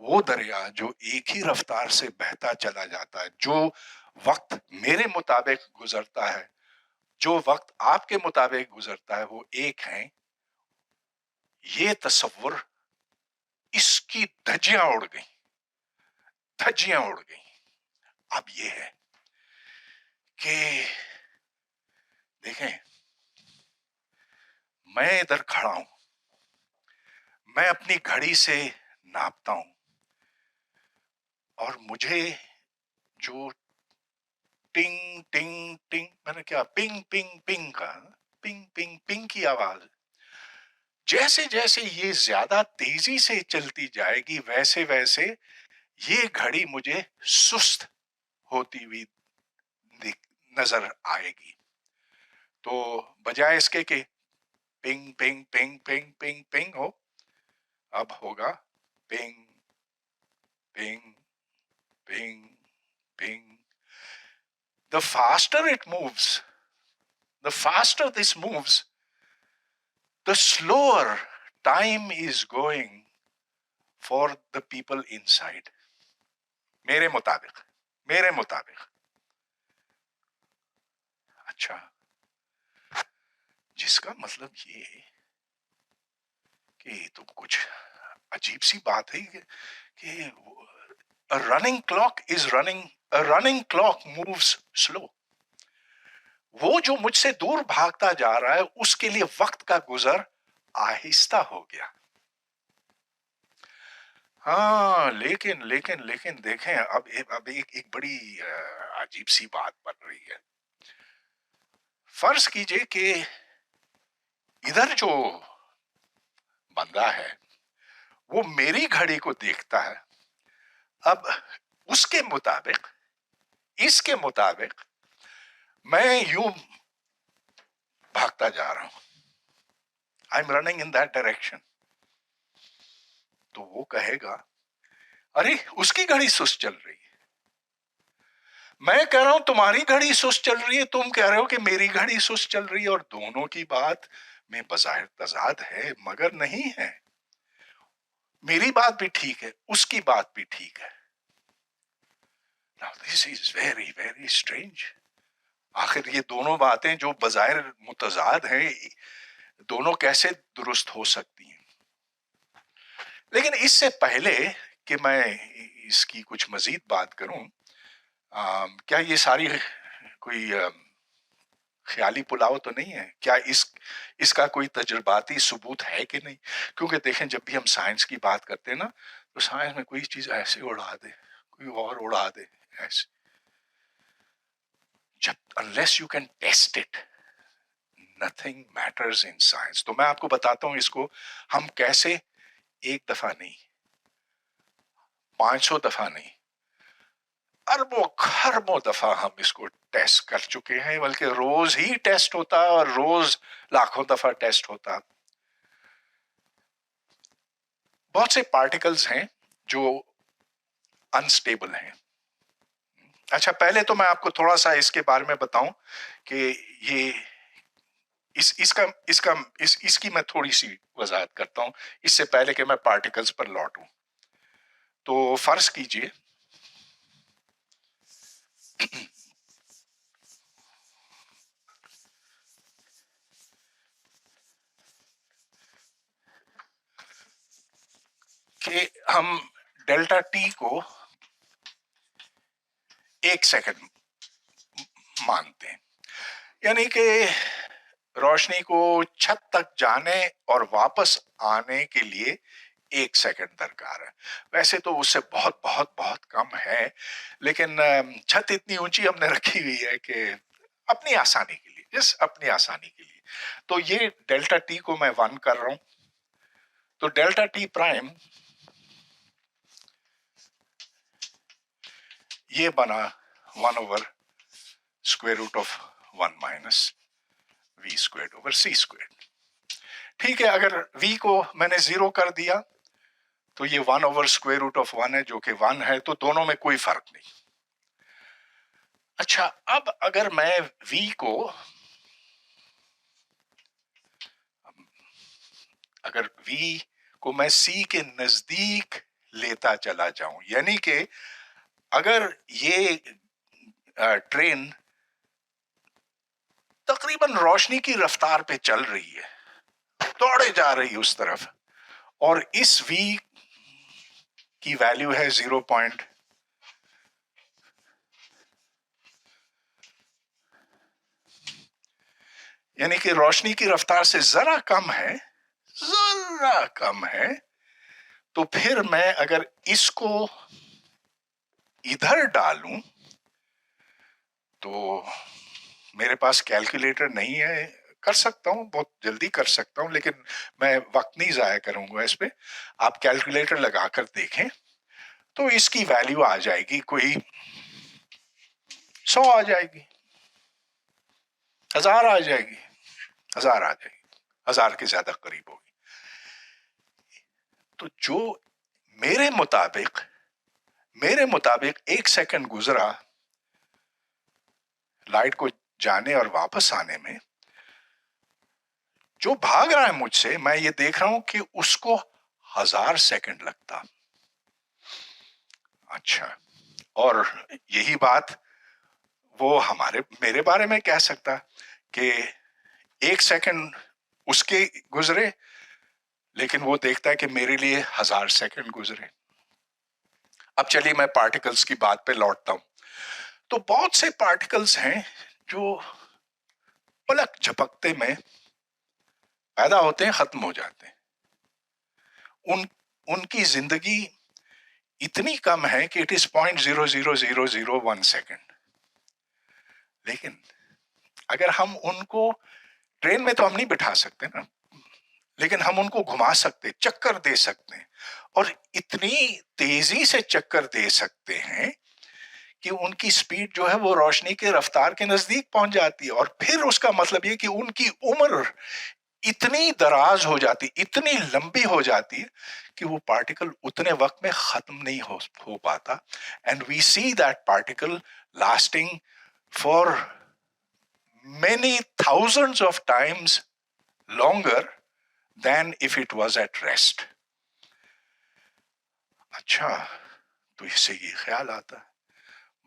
وہ دریا جو ایک ہی رفتار سے بہتا چلا جاتا ہے. جو وقت میرے مطابق گزرتا ہے جو وقت آپ کے مطابق گزرتا ہے وہ ایک ہیں. یہ تصور اس کی دھجیاں اڑ گئیں. اب یہ ہے کہ دیکھیں میں ادھر کھڑا ہوں میں اپنی گھڑی سے ناپتا ہوں اور مجھے جو ٹنگ ٹنگ ٹنگ، میں نے کیا پنگ پنگ پنگ کا پنگ پنگ پنگ کی آواز، جیسے جیسے یہ زیادہ تیزی سے چلتی جائے گی ویسے ویسے یہ گھڑی مجھے سست ہوتی ہوئی نظر آئے گی. تو بجائے اس کے کہ پنگ پنگ پنگ پنگ پنگ پنگ ہو، اب ہوگا پنگ پنگ پنگ پنگ. The faster it moves, the faster this moves, the slower time is going for the people inside. میرے مطابق. اچھا، جس کا مطلب یہ کہ تو کچھ عجیب سی بات ہے کہ a running clock is running, a running clock moves slow. وہ جو مجھ سے دور بھاگتا جا رہا ہے اس کے لیے وقت کا گزر آہستہ ہو گیا. ہاں لیکن دیکھیں اب ایک بڑی عجیب سی بات بن رہی ہے. فرض کیجئے کہ ادھر جو بندہ ہے وہ میری گھڑی کو دیکھتا ہے. اب اس کے مطابق میں یوں بھاگتا جا رہا ہوں. I'm running in that direction. تو وہ کہے گا ارے اس کی گھڑی سست چل رہی ہے. میں کہہ رہا ہوں تمہاری گھڑی سست چل رہی ہے، تم کہہ رہے ہو کہ میری گھڑی سست چل رہی ہے، اور دونوں کی بات میں بظاہر تضاد ہے مگر نہیں ہے. میری بات بھی ٹھیک ہے، اس کی بات بھی ٹھیک ہے. Now this is very very strange. آخر یہ دونوں باتیں جو بظاہر متضاد ہیں دونوں کیسے درست ہو سکتی ہیں؟ لیکن اس سے پہلے کہ میں اس کی کچھ مزید بات کروں، کیا یہ ساری کوئی خیالی پلاؤ تو نہیں ہے؟ کیا اس کا کوئی تجرباتی ثبوت ہے کہ نہیں؟ کیونکہ دیکھیں جب بھی ہم سائنس کی بات کرتے ہیں نا تو سائنس میں کوئی چیز ایسے اڑا دے، کوئی اور اڑا دے ایسے. جب unless you can test it, nothing matters in science. تو میں آپ کو بتاتا ہوں اس کو ہم کیسے ایک دفعہ نہیں، 500 دفعہ نہیں، اربوں خربوں دفعہ ہم اس کو ٹیسٹ کر چکے ہیں، بلکہ روز ہی ٹیسٹ ہوتا اور روز لاکھوں دفعہ ٹیسٹ ہوتا. بہت سے پارٹیکلز ہیں جو انسٹیبل ہیں. اچھا پہلے تو میں آپ کو تھوڑا سا اس کے بارے میں بتاؤں کہ یہ اس کی میں تھوڑی سی وضاحت کرتا ہوں اس سے پہلے کہ میں پارٹیکلز پر لوٹوں. تو فرض کیجئے کہ ہم ڈیلٹا ٹی کو 1 سیکنڈ مانتے ہیں، یعنی کہ روشنی کو چھت تک جانے اور واپس آنے کے لیے 1 سیکنڈ درکار ہے. ویسے تو اس سے بہت بہت بہت کم ہے، لیکن چھت اتنی اونچی ہم نے رکھی ہوئی ہے کہ اپنی آسانی کے لیے، اپنی آسانی کے لیے. تو یہ ڈیلٹا ٹی کو میں 1 کر رہا ہوں، تو ڈیلٹا ٹی پرائم یہ بنا 1 over square root of 1 minus V square over C square. ٹھیک ہے، اگر وی کو میں نے 0 کر دیا تو یہ 1 اوور اسکوائر روٹ آف 1 ہے جو کہ 1 ہے، تو دونوں میں کوئی فرق نہیں. اچھا اب اگر میں وی کو میں سی کے نزدیک لیتا چلا جاؤں، یعنی کہ اگر یہ ٹرین تقریباً روشنی کی رفتار پہ چل رہی ہے، دوڑے جا رہی اس طرف، اور اس وی کی ویلیو ہے 0. یعنی کہ روشنی کی رفتار سے ذرا کم ہے، ذرا کم ہے تو پھر میں اگر اس کو ادھر ڈالوں تو میرے پاس کیلکولیٹر نہیں ہے. کر سکتا ہوں، بہت جلدی کر سکتا ہوں، لیکن میں وقت نہیں ضائع کروں گا اس پہ. آپ کیلکولیٹر لگا کر دیکھیں تو اس کی ویلیو آ جائے گی، کوئی 100 آ جائے گی، 1000 آ جائے گی، 1000 آ جائے گی، 1000 کے زیادہ قریب ہوگی. تو جو میرے مطابق 1 سیکنڈ گزرا لائٹ کو جانے اور واپس آنے میں، جو بھاگ رہا ہے مجھ سے، میں یہ دیکھ رہا ہوں کہ اس کو 1000 سیکنڈ لگتا. اچھا، اور یہی بات وہ میرے بارے میں کہہ سکتا کہ 1 سیکنڈ اس کے گزرے لیکن وہ دیکھتا ہے کہ میرے لیے 1000 سیکنڈ گزرے. اب چلیے میں پارٹیکلز کی بات پہ لوٹتا ہوں. تو بہت سے پارٹیکلز ہیں جو پلک جھپکتے میں پیدا ہوتے ہیں، ختم ہو جاتے ہیں. ان کی زندگی اتنی کم ہے کہ اٹ از 0.00001 سیکنڈ. لیکن اگر ہم ان کو ٹرین میں تو ہم نہیں بٹھا سکتے نا، لیکن ہم ان کو گھما سکتے، چکر دے سکتے ہیں، اور اتنی تیزی سے چکر دے سکتے ہیں کہ ان کی سپیڈ جو ہے وہ روشنی کے رفتار کے نزدیک پہنچ جاتی ہے. اور پھر اس کا مطلب یہ کہ ان کی عمر اتنی دراز ہو جاتی، اتنی لمبی ہو جاتی کہ وہ پارٹیکل اتنے وقت میں ختم نہیں ہو پاتا. And we see that particle lasting for many thousands of times longer than if it was at rest. اچھا، تو اس سے یہ خیال آتا ہے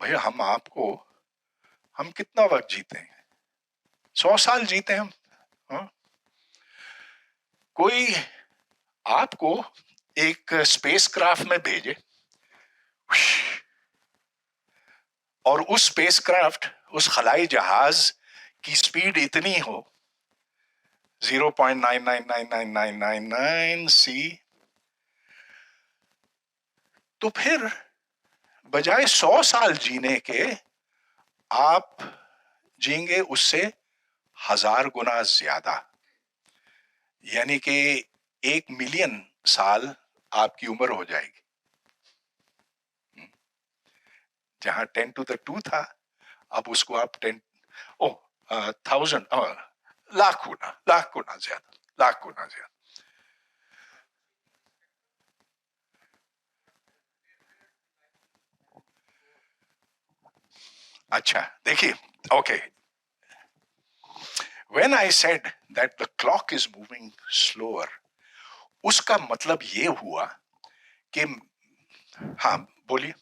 بھئی ہم کتنا وقت جیتے ہیں؟ 100 سال جیتے ہیں ہم. کوئی آپ کو ایک اسپیس کرافٹ میں بھیجے اور اس اسپیس کرافٹ، اس خلائی جہاز کی سپیڈ اتنی ہو 0.999999 سی، تو پھر بجائے 100 سال جینے کے آپ جیں گے اس سے 1000 گنا زیادہ. یعنی کہ 1 ملین سال آپ کی عمر ہو جائے گی. جہاں 10 to the 2 تھا، اب اس کو آپ 1000 لاکھ گنا زیادہ. اچھا دیکھیے، okay, when I said that the clock is moving slower، اس کا مطلب یہ ہوا کہ ہاں بولیے.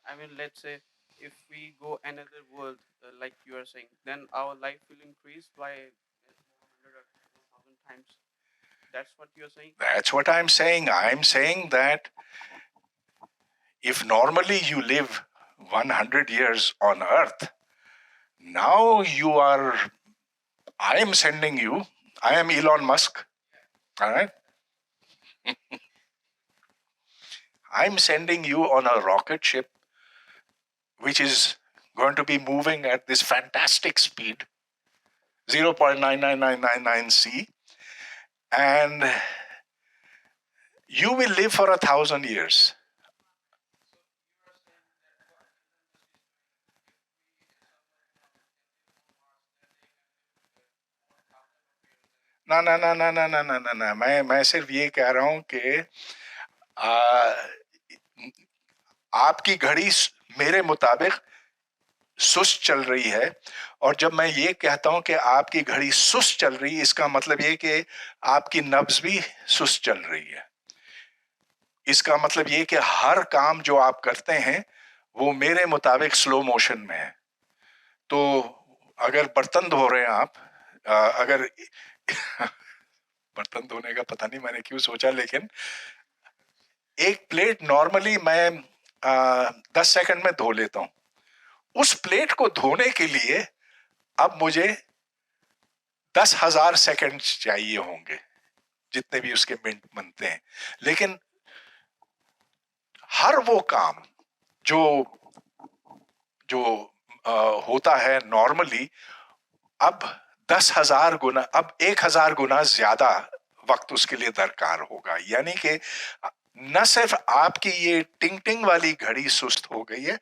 I mean, let's say if we go another world, like you are saying, then our life will increase by 100 or 1,000 times. That's what you're saying? That's what I'm saying. I'm saying that if normally you live 100 years on Earth, now I am sending you, I am Elon Musk, all right? I'm sending you on a rocket ship which is going to be moving at this fantastic speed, 0.99999 C, and you will live for 1,000 years. نہ میں صرف یہ کہہ رہا ہوں کہ آپ کی گھڑی میرے مطابق سست چل رہی ہے، اور جب میں یہ کہتا ہوں کہ آپ کی گھڑی سست چل رہی ہے، اس کا مطلب یہ کہ آپ کی نبض بھی سست چل رہی ہے. اس کا مطلب یہ کہ ہر کام جو آپ کرتے ہیں وہ میرے مطابق سلو موشن میں ہے. تو اگر برتن دھو رہے ہیں آپ، اگر برتن دھونے کا پتہ نہیں میں نے کیوں سوچا، لیکن ایک پلیٹ نارملی میں 10 سیکنڈ میں دھو لیتا ہوں. اس پلیٹ کو دھونے کے لیے اب مجھے 10,000 سیکنڈ چاہیے ہوں گے. जितने भी उसके मिनट बनते हैं, लेकिन हर वो काम जो जो होता है नॉर्मली, अब 10,000 गुना, अब 1,000 गुना ज्यादा वक्त उसके लिए दरकार होगा। यानी कि न सिर्फ आपकी ये टिंग टिंग वाली घड़ी सुस्त हो गई है,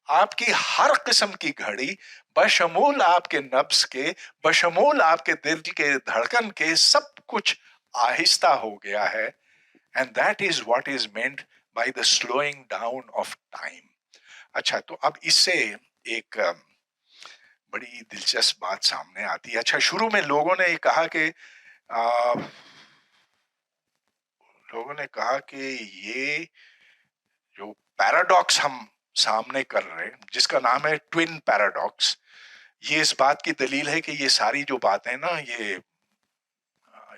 आपकी हर किस्म की घड़ी, बशमूल आपके नब्ज के, बशमूल आपके दिल के धड़कन के, सब कुछ आहिस्ता हो गया है। And that is what is meant by the slowing down of time. अच्छा, तो अब इससे एक बड़ी दिलचस्प बात सामने आती है। अच्छा, शुरू में लोगों ने कहा कि ये जो पैराडॉक्स हम सामने कर रहे हैं, जिसका नाम है ट्विन पैराडॉक्स, ये इस बात की दलील है कि ये सारी जो बातें ना ये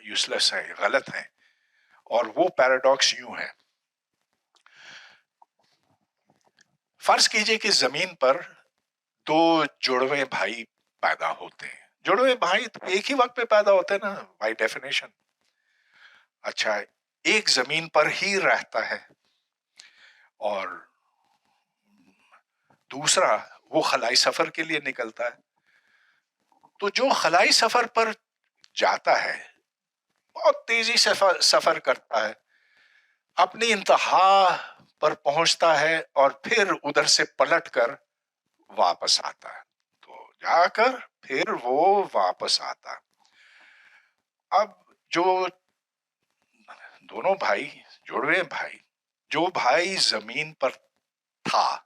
यूजलेस है, गलत है। और वो पैराडॉक्स यूं है, फर्ज कीजिए कि जमीन पर दो जुड़वे भाई पैदा होते हैं। जुड़वे भाई तो एक ही वक्त पे पैदा होते हैं ना, बाय डेफिनेशन। अच्छा, एक जमीन पर ही रहता है और दूसरा वो खलाई सफर के लिए निकलता है। तो जो खलाई सफर पर जाता है, बहुत तेजी से सफर करता है, अपनी इंतहा पर पहुंचता है और फिर उधर से पलटकर वापस आता है। तो जाकर फिर वो वापस आता है। अब जो दोनों भाई, जुड़वे भाई, जो भाई जमीन पर था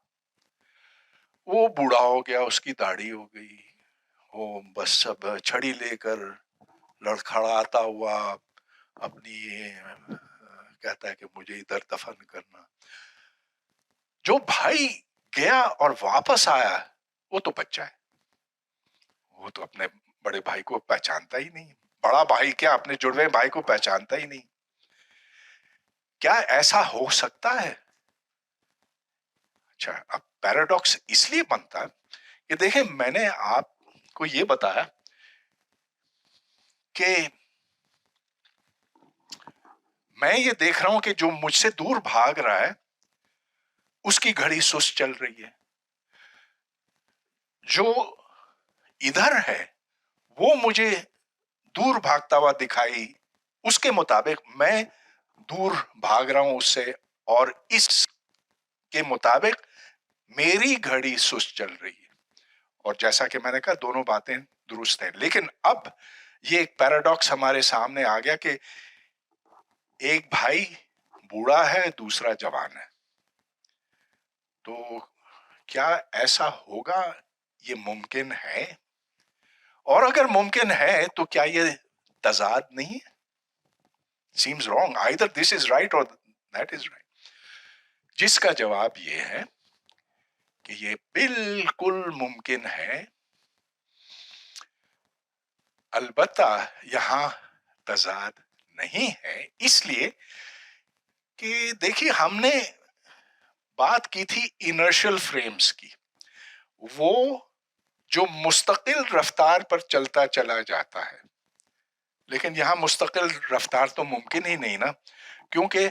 वो बूढ़ा हो गया, उसकी दाढ़ी हो गई, वो बस सब छड़ी लेकर लड़खड़ाता हुआ अपनी कहता है कि मुझे इधर दफन करना। जो भाई गया और वापस आया वो तो बच्चा है, वो तो अपने बड़े भाई को पहचानता ही नहीं, बड़ा भाई क्या अपने जुड़वे भाई को पहचानता ही नहीं। क्या ऐसा हो सकता है? अच्छा, अब पैराडॉक्स इसलिए बनता है कि देखें, मैंने आपको ये बताया कि मैं ये देख रहा हूं कि जो मुझसे दूर भाग रहा है उसकी घड़ी सुस्त चल रही है, जो इधर है वो मुझे दूर भागता हुआ दिखाई, उसके मुताबिक मैं दूर भाग रहा हूं उससे, और इसके मुताबिक मेरी घड़ी सुस्त चल रही है। और जैसा कि मैंने कहा, दोनों बातें दुरुस्त हैं। लेकिन अब ये एक पैराडॉक्स हमारे सामने आ गया कि एक भाई बूढ़ा है, दूसरा जवान है। तो क्या ऐसा होगा? ये मुमकिन है? और अगर मुमकिन है तो क्या ये तजाद नहीं है? Seems wrong. Either this is right or that is right. जिसका जवाब ये है कि ये बिल्कुल मुमकिन है। अलबत्ता यहां तजाद नहीं है, इसलिए कि देखिए, हमने बात की थी इनर्शियल फ्रेम्स की, वो जो मुस्तकिल रफ्तार पर चलता चला जाता है। लेकिन यहां मुस्तकिल रफ्तार तो मुमकिन ही नहीं ना, क्योंकि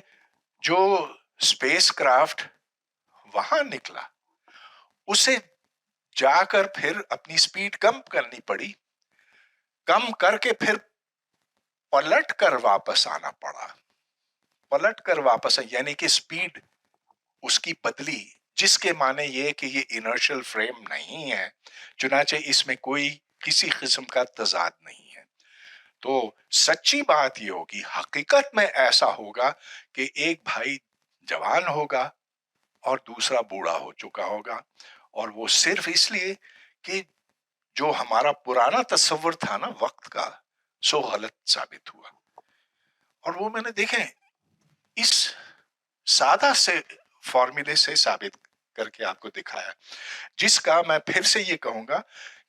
जो स्पेसक्राफ्ट वहां निकला उसे जाकर फिर अपनी स्पीड कम करनी पड़ी, कम करके फिर पलट कर वापस आना पड़ा। पलट कर वापस, यानी कि स्पीड उसकी बदली, जिसके माने ये कि ये इनर्शियल फ्रेम नहीं है, चुनाचे इसमें कोई किसी किस्म का तजाद नहीं है। तो सच्ची बात ये होगी, हकीकत में ऐसा होगा कि एक भाई जवान होगा और दूसरा बूढ़ा हो चुका होगा, और वो सिर्फ इसलिए कि जो हमारा पुराना तस्वुर था ना वक्त का, सो गलत साबित हुआ। और वो मैंने देखे इस सादा से फॉर्मूले से साबित करके आपको दिखाया, जिसका मैं फिर से ये कहूंगा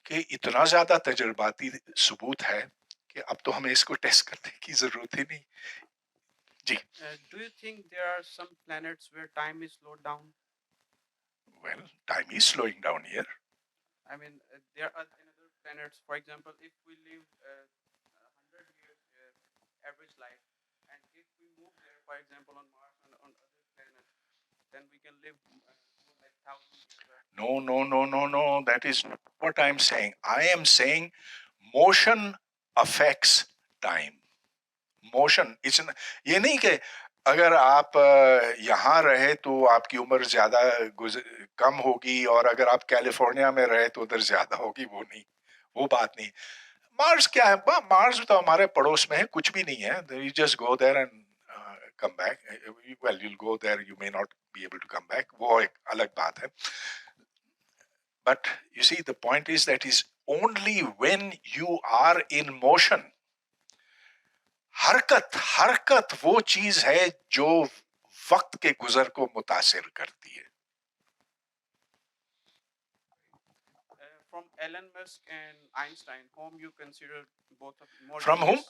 कि इतना ज्यादा तजुर्बाती सबूत है कि अब तो हमें इसको टेस्ट करने की जरूरत ही नहीं। जी। Do you think there are some planets where time is slowed down? Well, time is slowing down here. I mean, there are another planets. For example, if we live 100 years average life, for example, on Mars and on other planets, then we can live like 1,000 years. Right? No. That is not what I'm saying. I am saying motion affects time. Motion ये नहीं कि अगर आप यहाँ रहे तो आपकी उम्र ज्यादा कम होगी और अगर आप कैलिफोर्निया में रहे तो उधर ज्यादा होगी, वो नहीं, वो बात नहीं. मार्स क्या है? मार्स तो हमारे पड़ोस में है, कुछ भी नहीं है. You just go there and come back. Well, you'll go there, you may not be able to come back. वो एक अलग बात है. But you see, the point is that is only when you are in motion. हरकत वो चीज है जो वक्त के गुजर को मुतासिर करती है. From Elon Musk and Einstein, whom you consider both of more From genius? whom?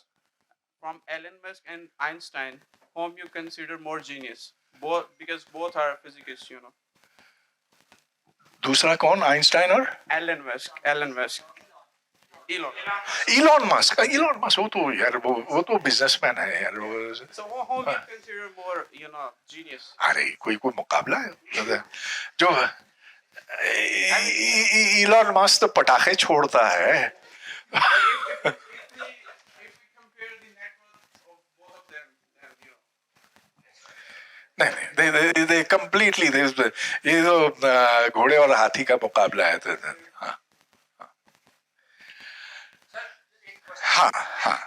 From Elon Musk and Einstein, whom you consider more genius? Both, because both are physicists, you know. दूसरा कौन? Einstein और Elon Musk. Elon. Elon Musk. वो तो यार वो तो businessman है यार वो. So whom you consider more, you know, genius? अरे कोई मुकाबला है जो इलॉन मस्क तो पटाखे छोड़ता है. If we compare the net worth of both of them, then, you know. नहीं, they completely, ये तो घोड़े और हाथी का मुकाबला है. तो हाँ हाँ हाँ.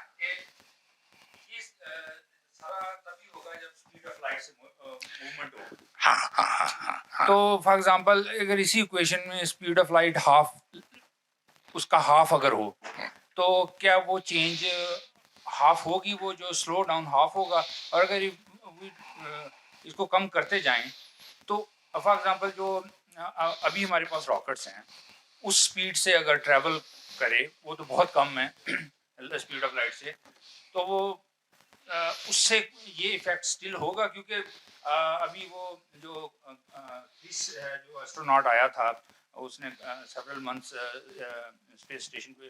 तो फॉर एग्जांपल अगर इसी इक्वेशन में स्पीड ऑफ लाइट उसका हाफ अगर हो तो क्या वो चेंज हाफ होगी, वो जो स्लो डाउन हाफ होगा. और अगर इसको कम करते जाएं तो फॉर एग्जांपल जो अभी हमारे पास रॉकेट्स हैं उस स्पीड से अगर ट्रैवल करे, वो तो बहुत कम है स्पीड ऑफ लाइट से, तो वो उससे ये इफेक्ट स्टिल होगा. क्योंकि अभी वो जो एस्ट्रोनॉट आया था उसने सेवरल मंथ्स स्पेस स्टेशन पे,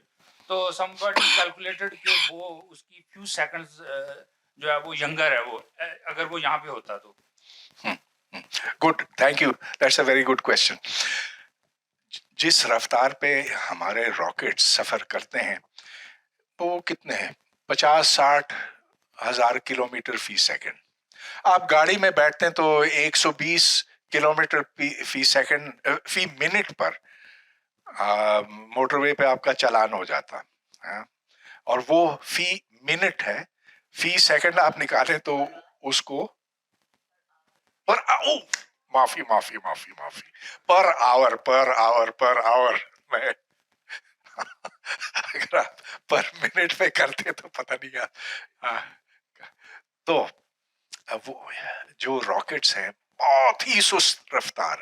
तो समबडी कैलकुलेटेड कि वो उसकी फ्यू सेकंड्स जो है वो यंगर है वो, अगर वो यहाँ पे होता तो. Good, thank you, that's a very good question. जिस रफ्तार पे हमारे रॉकेट सफर करते हैं वो कितने हैं? 50-60 हजार किलोमीटर फी सेकंड. आप गाड़ी में बैठते हैं तो 120 किलोमीटर फी सेकंड फी मिनट पर मोटरवे पे आपका चालान हो जाता है. और वो फी मिनट है. फी सेकंड आप निकालें तो उसको माफी पर आवर में अगर आप पर मिनट पे करते तो पता नहीं क्या. तो वो जो रॉकेट्स हैं बहुत ही सुस्त रफ्तार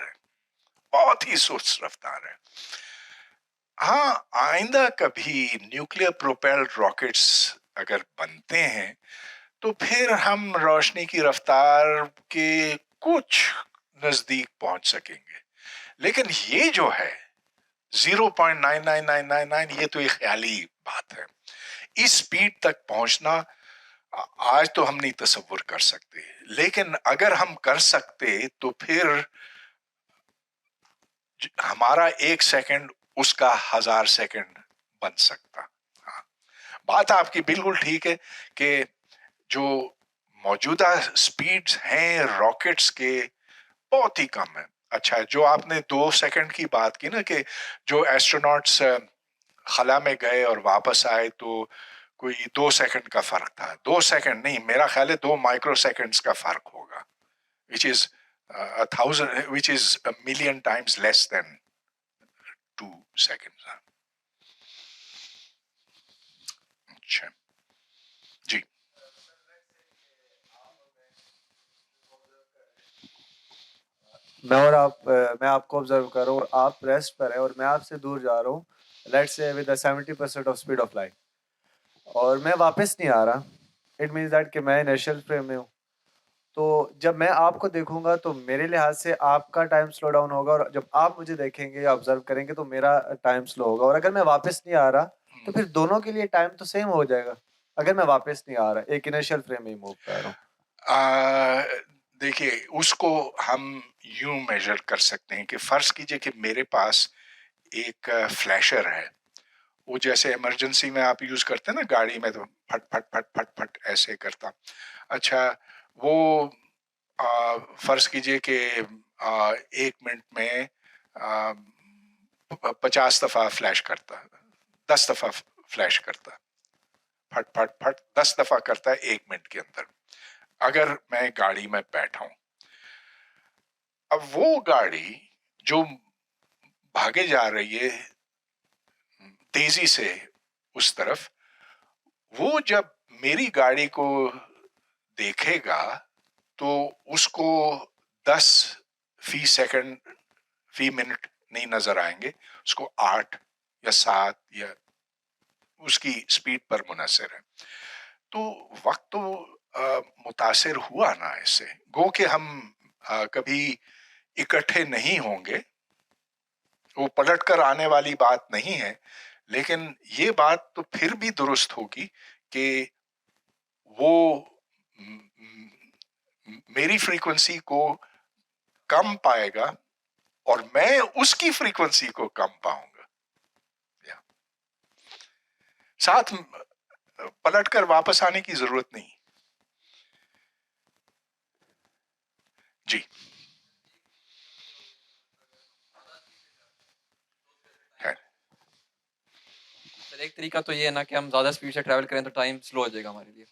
है. हाँ, आइंदा कभी न्यूक्लियर प्रोपेल्ड रॉकेट्स अगर बनते हैं तो फिर हम रोशनी की रफ्तार के कुछ नजदीक पहुंच सकेंगे. लेकिन ये जो है 0.99999 ये तो एक ख्याली बात है. इस स्पीड तक पहुंचना आज तो हम नहीं तसव्वुर कर सकते. लेकिन अगर हम कर सकते तो फिर हमारा 1 सेकंड उसका 1000 सेकंड बन सकता. बात आपकी बिल्कुल ठीक है कि जो मौजूदा स्पीड्स हैं रॉकेट्स के बहुत ही कम है. अच्छा, जो आपने 2 सेकंड की बात की ना कि जो एस्ट्रोनॉट्स खला में गए और वापस आए तो कोई 2 सेकंड का फर्क था. 2 सेकंड नहीं, मेरा ख्याल है 2 माइक्रो सेकंड्स का फर्क होगा, which is a million times less than 2 seconds. अच्छा जी. मैं आपको ऑब्जर्व कर रहा हूँ और आप रेस्ट पर है और मैं आपसे दूर जा रहा हूँ, let's say with 70% of speed of light, और मैं वापस नहीं आ रहा. इट मीन्स दैट कि मैं इनिशियल फ्रेम में हूँ. तो जब मैं आपको देखूंगा तो मेरे लिहाज से आपका टाइम स्लो डाउन होगा, और जब आप मुझे देखेंगे या ऑब्जर्व करेंगे तो मेरा टाइम स्लो होगा. और अगर मैं वापस नहीं आ रहा तो फिर दोनों के लिए टाइम तो सेम हो जाएगा. अगर मैं वापस नहीं आ रहा, एक इनिशियल फ्रेम में ही मूव कर रहा हूँ. देखिए उसको हम यूं मेजर कर सकते हैं कि फर्ज कीजिए कि मेरे पास एक फ्लैशर है, वो जैसे इमरजेंसी में आप यूज करते हैं ना गाड़ी में, तो फट फट फट फट फट ऐसे करता। अच्छा, वो फर्ज कीजिए कि 1 मिनट में 50 दफा फ्लैश करता, 10 दफा फ्लैश करता, फट फट फट 10 दफा करता है 1 मिनट के अंदर, अगर मैं गाड़ी में बैठा हूं। अब वो गाड़ी जो भागे जा रही है तेजी से उस तरफ, वो जब मेरी गाड़ी को देखेगा तो उसको 10 फी सेकंड फी मिनट नहीं नजर आएंगे, उसको 8 या 7 या उसकी स्पीड पर मुनहसर है। तो वक्त तो मुतासिर हुआ ना इससे, गो कि हम कभी इकट्ठे नहीं होंगे, वो पलट कर आने वाली बात नहीं है, लेकिन ये बात तो फिर भी दुरुस्त होगी कि वो मेरी फ्रीक्वेंसी को कम पाएगा और मैं उसकी फ्रीक्वेंसी को कम पाऊंगा। साथ पलटकर वापस आने की जरूरत नहीं। जी, है। सर एक तरीका तो ये है ना कि हम ज़्यादा स्पीड से ट्रैवल करें तो टाइम स्लो हो जाएगा हमारे लिए।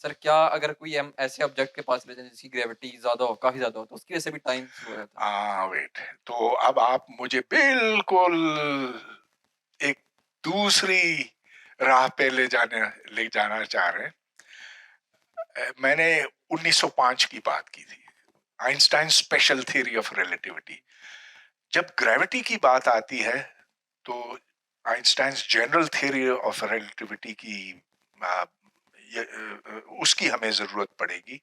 सर क्या अगर कोई हम ऐसे ऑब्जेक्ट के पास ले जाएं जिसकी ग्रेविटी ज़्यादा हो, काफ़ी ज़्यादा हो, तो उसकी वजह से भी टाइम स्लो रहता है? वेट, तो अब आप मुझे बिल्कुल एक दूसरी राह पे ले जाना चाह रहे हैं। मैंने 1905 की बात की थी, Einstein special theory of relativity. जब ग्रेविटी की बात आती है तो Einstein general theory of relativity की उसकी हमें जरूरत पड़ेगी।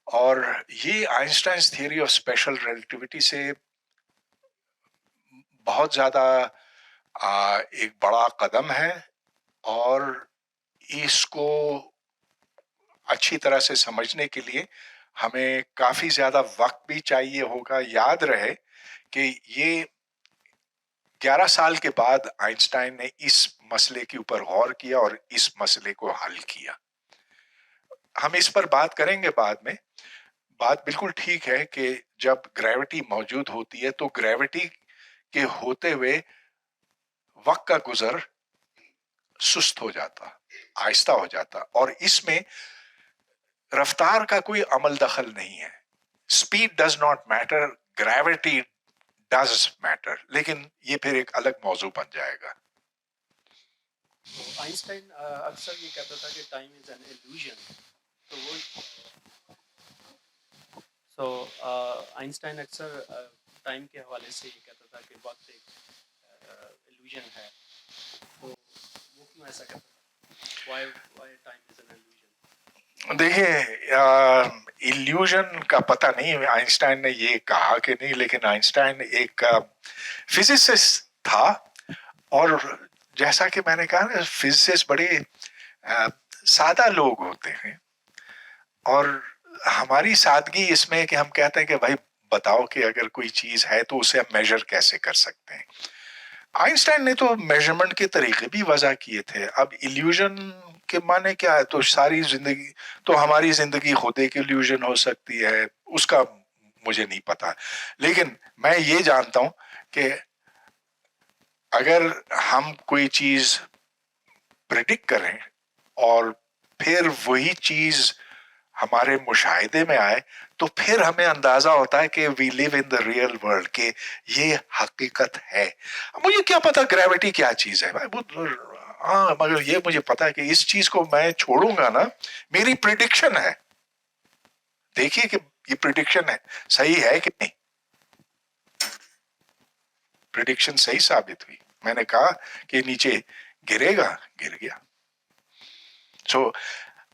और ये Einstein theory of special relativity से बहुत ज्यादा एक बड़ा कदम है, और इसको अच्छी तरह से समझने के लिए हमें काफी ज्यादा वक्त भी चाहिए होगा। याद रहे कि ये 11 साल के बाद आइंस्टाइन ने इस मसले के ऊपर गौर किया और इस मसले को हल किया। हम इस पर बात करेंगे बाद में। बात बिल्कुल ठीक है कि जब ग्रेविटी मौजूद होती है तो ग्रेविटी के होते हुए वक्त का गुजर सुस्त हो जाता, आहिस्ता हो जाता, और इसमें रफ्तार का कोई अमल दखल नहीं है। Speed does not matter, gravity does matter, लेकिन ये फिर एक अलग मौजू बन जाएगा। तो आइंस्टाइन अक्सर ये कहता था कि टाइम इज एन इल्यूजन। तो वो आइंस्टाइन अक्सर टाइम के हवाले से ये कहता था कि वक्त एक इल्यूजन है। तो वो क्यों ऐसा कहता था? Why time is an illusion? देखिए, इल्यूजन का पता नहीं आइंस्टाइन ने ये कहा कि नहीं, लेकिन आइंस्टाइन एक फिजिसिस्ट था, और जैसा कि मैंने कहा ना, फिजिसिस्ट बड़े सादा लोग होते हैं, और हमारी सादगी इसमें कि हम कहते हैं कि भाई बताओ कि अगर कोई चीज है तो उसे हम मेजर कैसे कर सकते हैं। आइंस्टाइन ने तो मेजरमेंट के तरीके भी वजह किए थे। अब इल्यूजन के माने क्या है? तो सारी जिंदगी, तो हमारी जिंदगी खुद एक इल्यूजन हो सकती है, उसका मुझे नहीं पता। लेकिन मैं ये जानता हूं कि अगर हम कोई चीज प्रिडिक्ट करें और फिर वही चीज हमारे मुशाहिदे में आए, तो फिर हमें अंदाजा होता है कि we live in the real world, के ये हकीकत है। मुझे क्या पता ग्रेविटी क्या चीज है भाई, हाँ, मगर ये मुझे पता है कि इस चीज को मैं छोड़ूंगा ना, मेरी प्रिडिक्शन है। देखिए कि ये प्रिडिक्शन है, सही है कि नहीं। प्रिडिक्शन सही साबित हुई, मैंने कहा कि नीचे गिरेगा, गिर गया। सो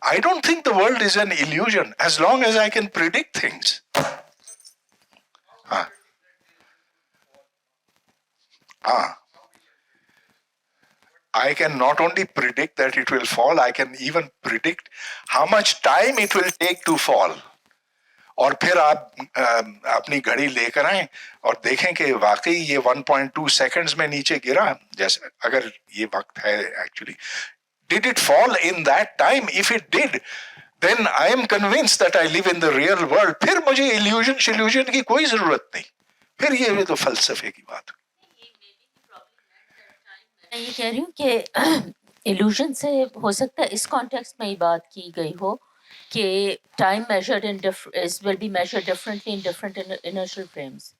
I don't think the world is an illusion as long as I can predict things. हाँ, हाँ, I can not only predict that it will fall, I can even predict how much time it will take to fall. और फिर आप अपनी घड़ी लेकर आए और देखें कि वाकई ये 1.2 सेकंड्स में नीचे गिरा, जैसे अगर ये वक्त है actually, did it fall in that time? If it did, then I am convinced that I live in the real world. फिर मुझे illusion की कोई जरूरत नहीं, फिर ये तो फलसफे की बात। मैं ये कह रही हूँ कि इल्यूजन से हो सकता है इस कॉन्टेक्स्ट में ही बात की गई हो कि time measured in will be measured differently in different inertial frames,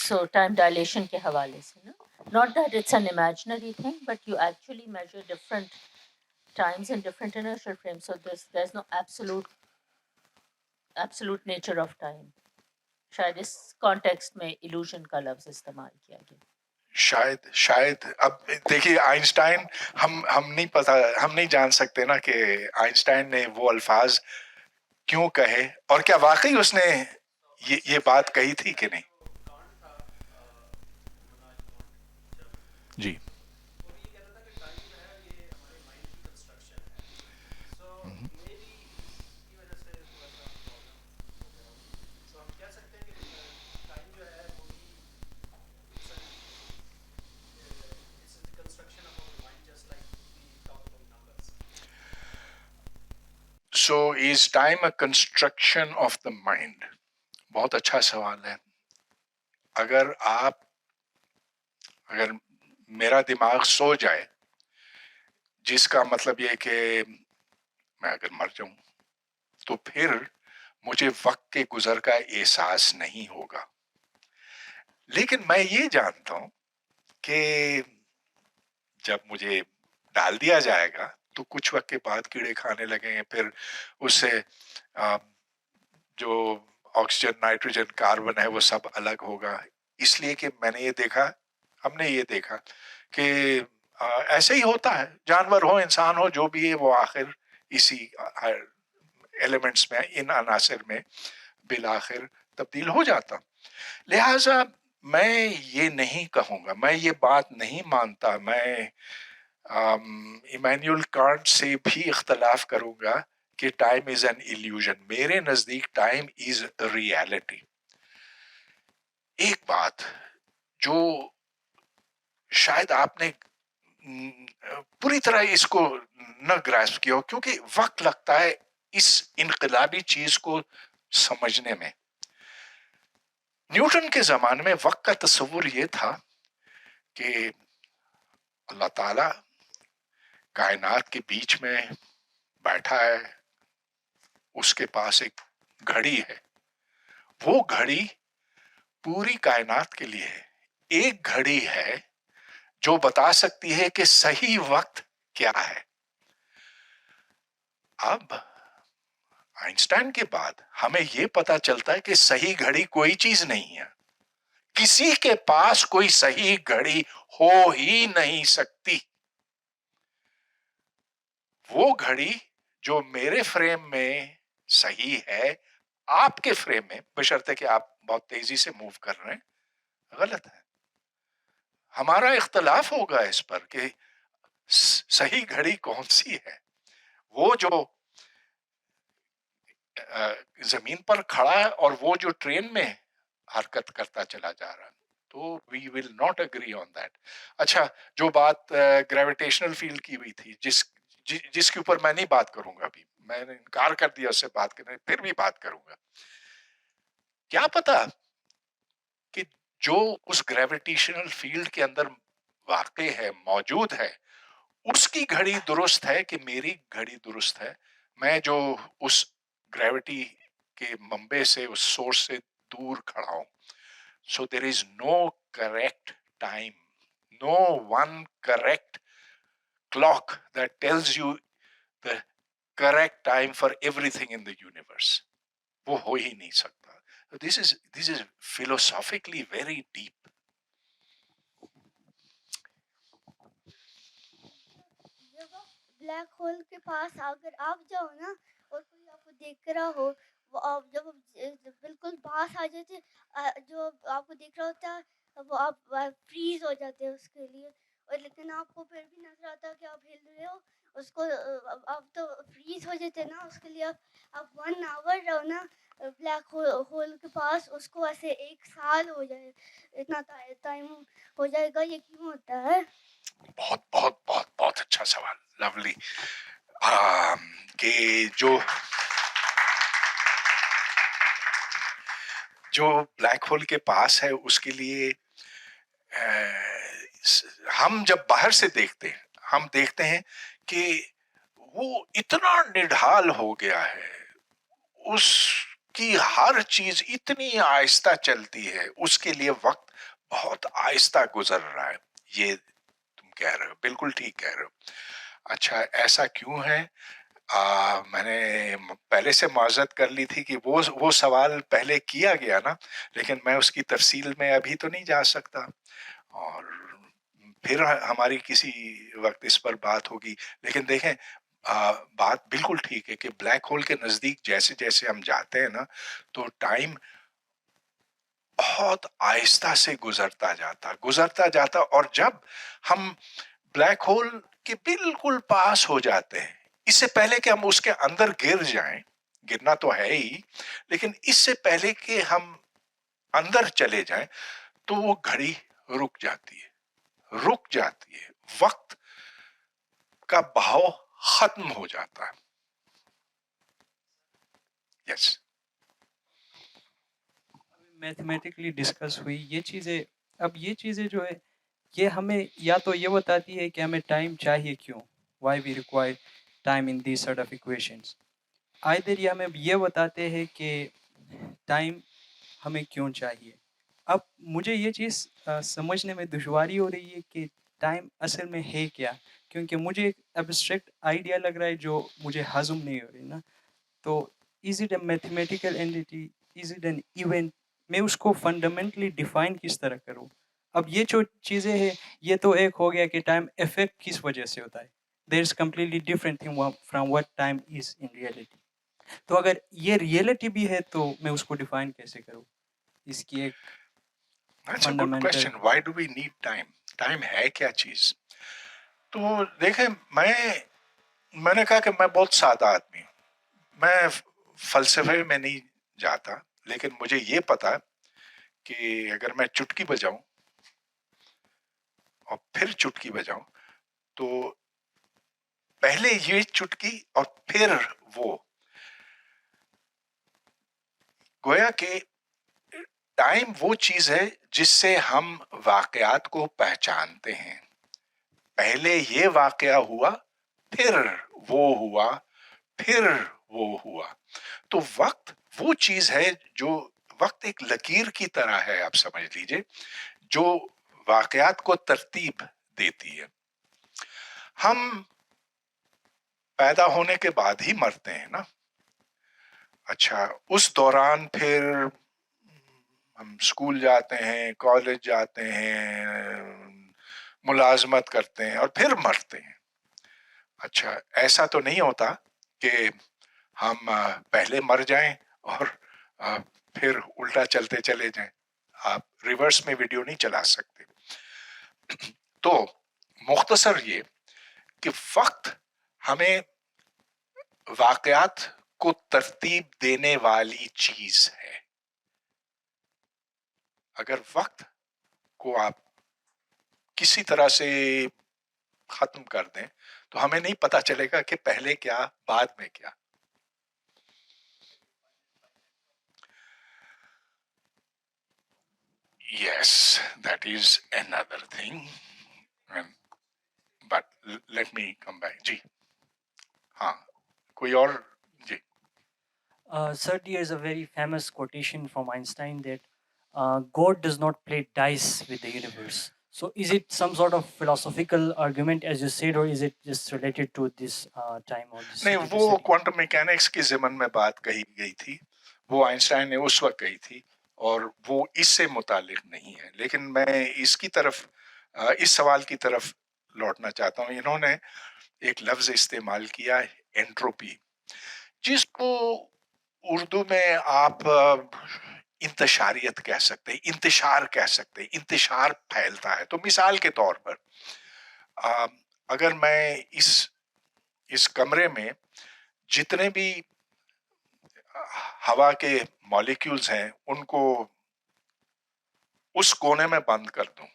so time dilation के हवाले से ना, not that it's an imaginary thing but you actually measure different times in different inertial frames, so there is no absolute nature of time. शायद इस context में illusion का लफ्ज इस्तेमाल किया गया. शायद अब देखिए आइंस्टाइन, हम नहीं जान सकते ना कि आइंस्टाइन ने वो अल्फाज क्यों कहे और क्या वाकई उसने ये बात कही थी कि नहीं. जी So is time a construction of the mind? बहुत अच्छा सवाल है. अगर मेरा दिमाग सो जाए, जिसका मतलब ये कि मैं अगर मर जाऊं, तो फिर मुझे वक्त के गुजर का एहसास नहीं होगा. लेकिन मैं ये जानता हूं कि जब मुझे डाल दिया जाएगा तो कुछ वक्त के बाद कीड़े खाने लगेंगे, फिर उससे जो ऑक्सीजन, नाइट्रोजन, कार्बन है वो सब अलग होगा. इसलिए कि हमने ये देखा कि ऐसे ही होता है, जानवर हो इंसान हो जो भी है वो आखिर इसी एलिमेंट्स में, इन अनासर में बिल आखिर तब्दील हो जाता. लिहाजा मैं ये नहीं कहूँगा, मैं ये बात नहीं मानता, मैं इमैनुअल कांट से भी इख्तलाफ करूंगा कि टाइम इज एन इल्यूजन. मेरे नजदीक टाइम इज रियलिटी. एक बात जो शायद आपने पूरी तरह इसको न ग्रास्प किया हो, क्योंकि वक्त लगता है इस इनकलाबी चीज को समझने में. न्यूटन के जमाने में वक्त का तस्वुर यह था कि अल्लाह ताला कायनात के बीच में बैठा है, उसके पास एक घड़ी है, वो घड़ी पूरी कायनात के लिए है. एक घड़ी है जो बता सकती है कि सही वक्त क्या है. अब आइंस्टाइन के बाद हमें यह पता चलता है कि सही घड़ी कोई चीज नहीं है. किसी के पास कोई सही घड़ी हो ही नहीं सकती. वो घड़ी जो मेरे फ्रेम में सही है, आपके फ्रेम में, बशर्ते कि आप बहुत तेजी से मूव कर रहे हैं, गलत है. हमारा इख्तलाफ होगा इस पर कि सही घड़ी कौन सी है. वो जो जमीन पर खड़ा है और वो जो ट्रेन में हरकत करता चला जा रहा है, तो we will not agree on that. अच्छा, जो बात ग्रेविटेशनल फील्ड की हुई थी, जिसके ऊपर मैं नहीं बात करूंगा, अभी मैंने इनकार कर दिया उससे बात करने, फिर भी बात करूंगा. क्या पता कि जो उस ग्रेविटेशनल फील्ड के अंदर वाक़ई है, मौजूद है, उसकी घड़ी दुरुस्त है कि मेरी घड़ी दुरुस्त है. मैं जो उस ग्रेविटी के मंबे से, उस सोर्स से दूर खड़ा हूं. So there is no correct time, no one correct clock that tells you the correct time for everything in the universe. वो हो ही नहीं सकता. This is philosophically very deep. Black hole के पास अगर आप जाओ ना और कोई आपको देख रहा हो, वो आप जब बिल्कुल पास आ जाते, जो आपको देख रहा होता है वो आप फ्रीज हो जाते हैं उसके लिए. اور لیکن آپ کو پھر بھی نظر آتا کہ آپ ہل رہے ہو اس کو آپ تو فریز ہو جاتے نا اس کے لیے آپ 1 آور رہو نا بلیک ہول کے پاس اس کو ایسے 1 سال ہو جائے اتنا ٹائم ہو جائے گا یہ کیوں ہوتا ہے؟ بہت بہت بہت بہت اچھا سوال، لولی. کہ جو بلیک ہول کے پاس ہے اس کے لیے ہم جب باہر سے دیکھتے ہیں ہم دیکھتے ہیں کہ وہ اتنا نڈھال ہو گیا ہے، اس کی ہر چیز اتنی آہستہ چلتی ہے، اس کے لیے وقت بہت آہستہ گزر رہا ہے. یہ تم کہہ رہے ہو، بالکل ٹھیک کہہ رہے ہو. اچھا ایسا کیوں ہے؟ میں نے پہلے سے معذرت کر لی تھی کہ وہ سوال پہلے کیا گیا نا، لیکن میں اس کی تفصیل میں ابھی تو نہیں جا سکتا، اور پھر ہماری کسی وقت اس پر بات ہوگی. لیکن دیکھیں بات بالکل ٹھیک ہے کہ بلیک ہول کے نزدیک جیسے جیسے ہم جاتے ہیں نا تو ٹائم بہت آہستہ سے گزرتا جاتا، اور جب ہم بلیک ہول کے بالکل پاس ہو جاتے ہیں، اس سے پہلے کہ ہم اس کے اندر گر جائیں، گرنا تو ہے ہی، لیکن اس سے پہلے کہ ہم اندر چلے جائیں تو وہ گھڑی رک جاتی ہے، وقت کا بہاؤ ختم ہو جاتا ہے. یس. میتھمیٹکلی ڈسکس ہوئی یہ چیزیں. اب یہ چیزیں جو ہے یہ ہمیں یا تو یہ بتاتی ہے کہ ہمیں ٹائم چاہیے کیوں، why we require time in these sort of equations. Either یہ ہمیں یہ بتاتے ہیں کہ ٹائم ہمیں کیوں چاہیے. اب مجھے یہ چیز سمجھنے میں دشواری ہو رہی ہے کہ ٹائم اصل میں ہے کیا، کیونکہ مجھے ایک ایبسٹریکٹ آئیڈیا لگ رہا ہے جو مجھے ہضم نہیں ہو رہی نا. تو is it a mathematical entity, is it an event, میں اس کو فنڈامنٹلی ڈیفائن کس طرح کروں. اب یہ جو چیزیں ہیں یہ تو ایک ہو گیا کہ ٹائم افیکٹ کس وجہ سے ہوتا ہے، there is completely different thing from what time is in reality. تو اگر یہ ریئلٹی بھی ہے تو میں اس کو ڈیفائن کیسے کروں، اس کی ایک That's a good fundamental. question. Why do we need time? Time ہے کیا چیز؟ تو دیکھیں میں نے کہا کہ میں بہت سادہ آدمی ہوں، میں فلسفے میں نہیں جاتا، لیکن مجھے یہ پتا کہ اگر میں چٹکی بجاؤں اور پھر چٹکی بجاؤں تو پہلے یہ چٹکی اور پھر وہ، گویا کہ ٹائم وہ چیز ہے جس سے ہم واقعات کو پہچانتے ہیں. پہلے یہ واقعہ ہوا، پھر وہ ہوا، پھر وہ ہوا. تو وقت وہ چیز ہے جو وقت ایک لکیر کی طرح ہے، آپ سمجھ لیجئے، جو واقعات کو ترتیب دیتی ہے. ہم پیدا ہونے کے بعد ہی مرتے ہیں نا. اچھا اس دوران پھر ہم اسکول جاتے ہیں، کالج جاتے ہیں، ملازمت کرتے ہیں اور پھر مرتے ہیں. اچھا ایسا تو نہیں ہوتا کہ ہم پہلے مر جائیں اور پھر الٹا چلتے چلے جائیں. آپ ریورس میں ویڈیو نہیں چلا سکتے. تو مختصر یہ کہ وقت ہمیں واقعات کو ترتیب دینے والی چیز ہے. اگر وقت کو آپ کسی طرح سے ختم کر دیں تو ہمیں نہیں پتا چلے گا کہ پہلے کیا بعد میں کیا. Yes, that is another thing. But let me come back. جی ہاں کوئی اور؟ جی. Sir, there is a very famous quotation from Einstein that God does not play dice with the universe. So is it some sort of philosophical argument as you said, or is it just related to this time or this? نہیں، وہ quantum mechanics کے ضمن میں بات کہی گئی تھی، وہ آئنسٹائن نے اس وقت کہی تھی، اور وہ اس سے متعلق نہیں ہے. لیکن میں اس کی طرف، اس سوال کی طرف لوٹنا چاہتا ہوں. انہوں نے ایک لفظ استعمال کیا ہے انٹروپی، جس کو اردو میں آپ انتشاریت کہہ سکتے، انتشار کہہ سکتے، انتشار پھیلتا ہے. تو مثال کے طور پر अगर मैं इस कमरे में जितने भी हवा के मॉलिक्यूल्स हैं उनको उस कोने में बंद कर दूं,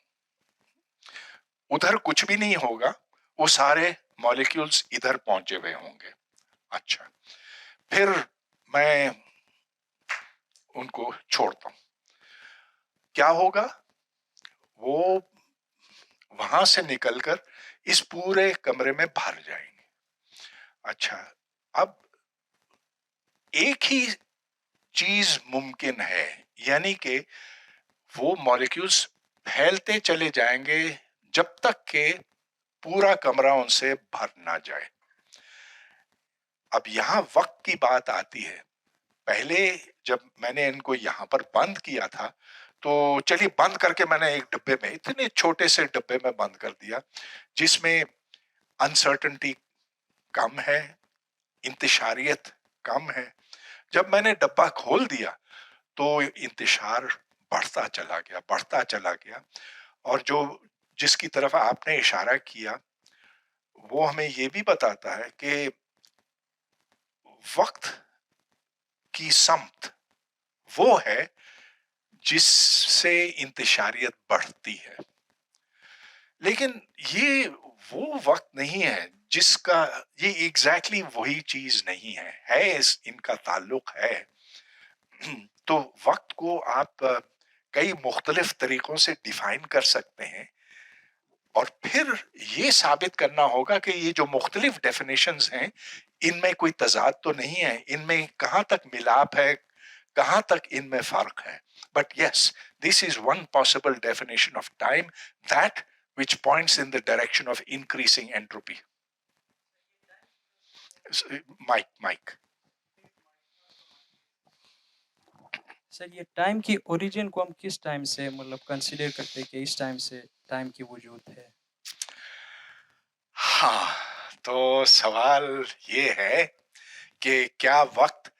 उधर कुछ भी नहीं होगा, वो सारे मॉलिक्यूल्स इधर पहुंचे हुए होंगे. अच्छा, फिर मैं उनको छोड़ता हूं, क्या होगा? वो वहां से निकलकर इस पूरे कमरे में भर जाएंगे. अच्छा, अब एक ही चीज मुमकिन है, यानी कि वो मॉलिक्यूल्स फैलते चले जाएंगे जब तक के पूरा कमरा उनसे भर ना जाए. अब यहां वक्त की बात आती है. पहले जब मैंने इनको यहां पर बंद किया था, तो चलिए बंद करके मैंने एक डब्बे में, इतने छोटे से डब्बे में बंद कर दिया जिसमें अनसर्टेनिटी कम है, इंतशारियत कम है. जब मैंने डब्बा खोल दिया तो इंतशार बढ़ता चला गया. और जिसकी तरफ आपने इशारा किया वो हमें ये भी बताता है कि वक्त की समत वो है जिससे इंतशारियत बढ़ती है. लेकिन ये वो वक्त नहीं है जिसका, ये एग्जैक्टली वही चीज नहीं है इनका ताल्लुक है. तो वक्त को आप कई मुख्तलिफ तरीकों से डिफाइन कर सकते हैं और फिर ये साबित करना होगा कि ये जो मुख्तलिफ डेफिनेशंस हैं इनमें कोई तजाद तो नहीं है, इनमें कहां तक मिलाप है, कहां तक इनमें फर्क है. But yes, this is one possible definition of time, that which points in the direction of increasing entropy. Mike. Sir ये टाइम की ओरिजिन को हम किस टाइम से मतलब कंसीडर करते हैं कि इस टाइम से टाइम की वजूद है? हाँ, तो सवाल ये है कि क्या वक्त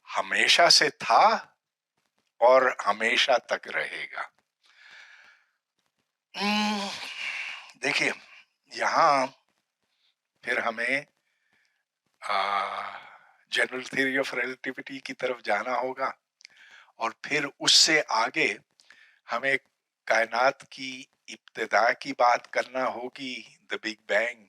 हमेशा से था और हमेशा तक रहेगा? देखिए, यहां फिर हमें जनरल थ्योरी ऑफ रिलेटिविटी की तरफ जाना होगा और फिर उससे आगे हमें कायनात की इब्तिदा की बात करना होगी, द बिग बैंग.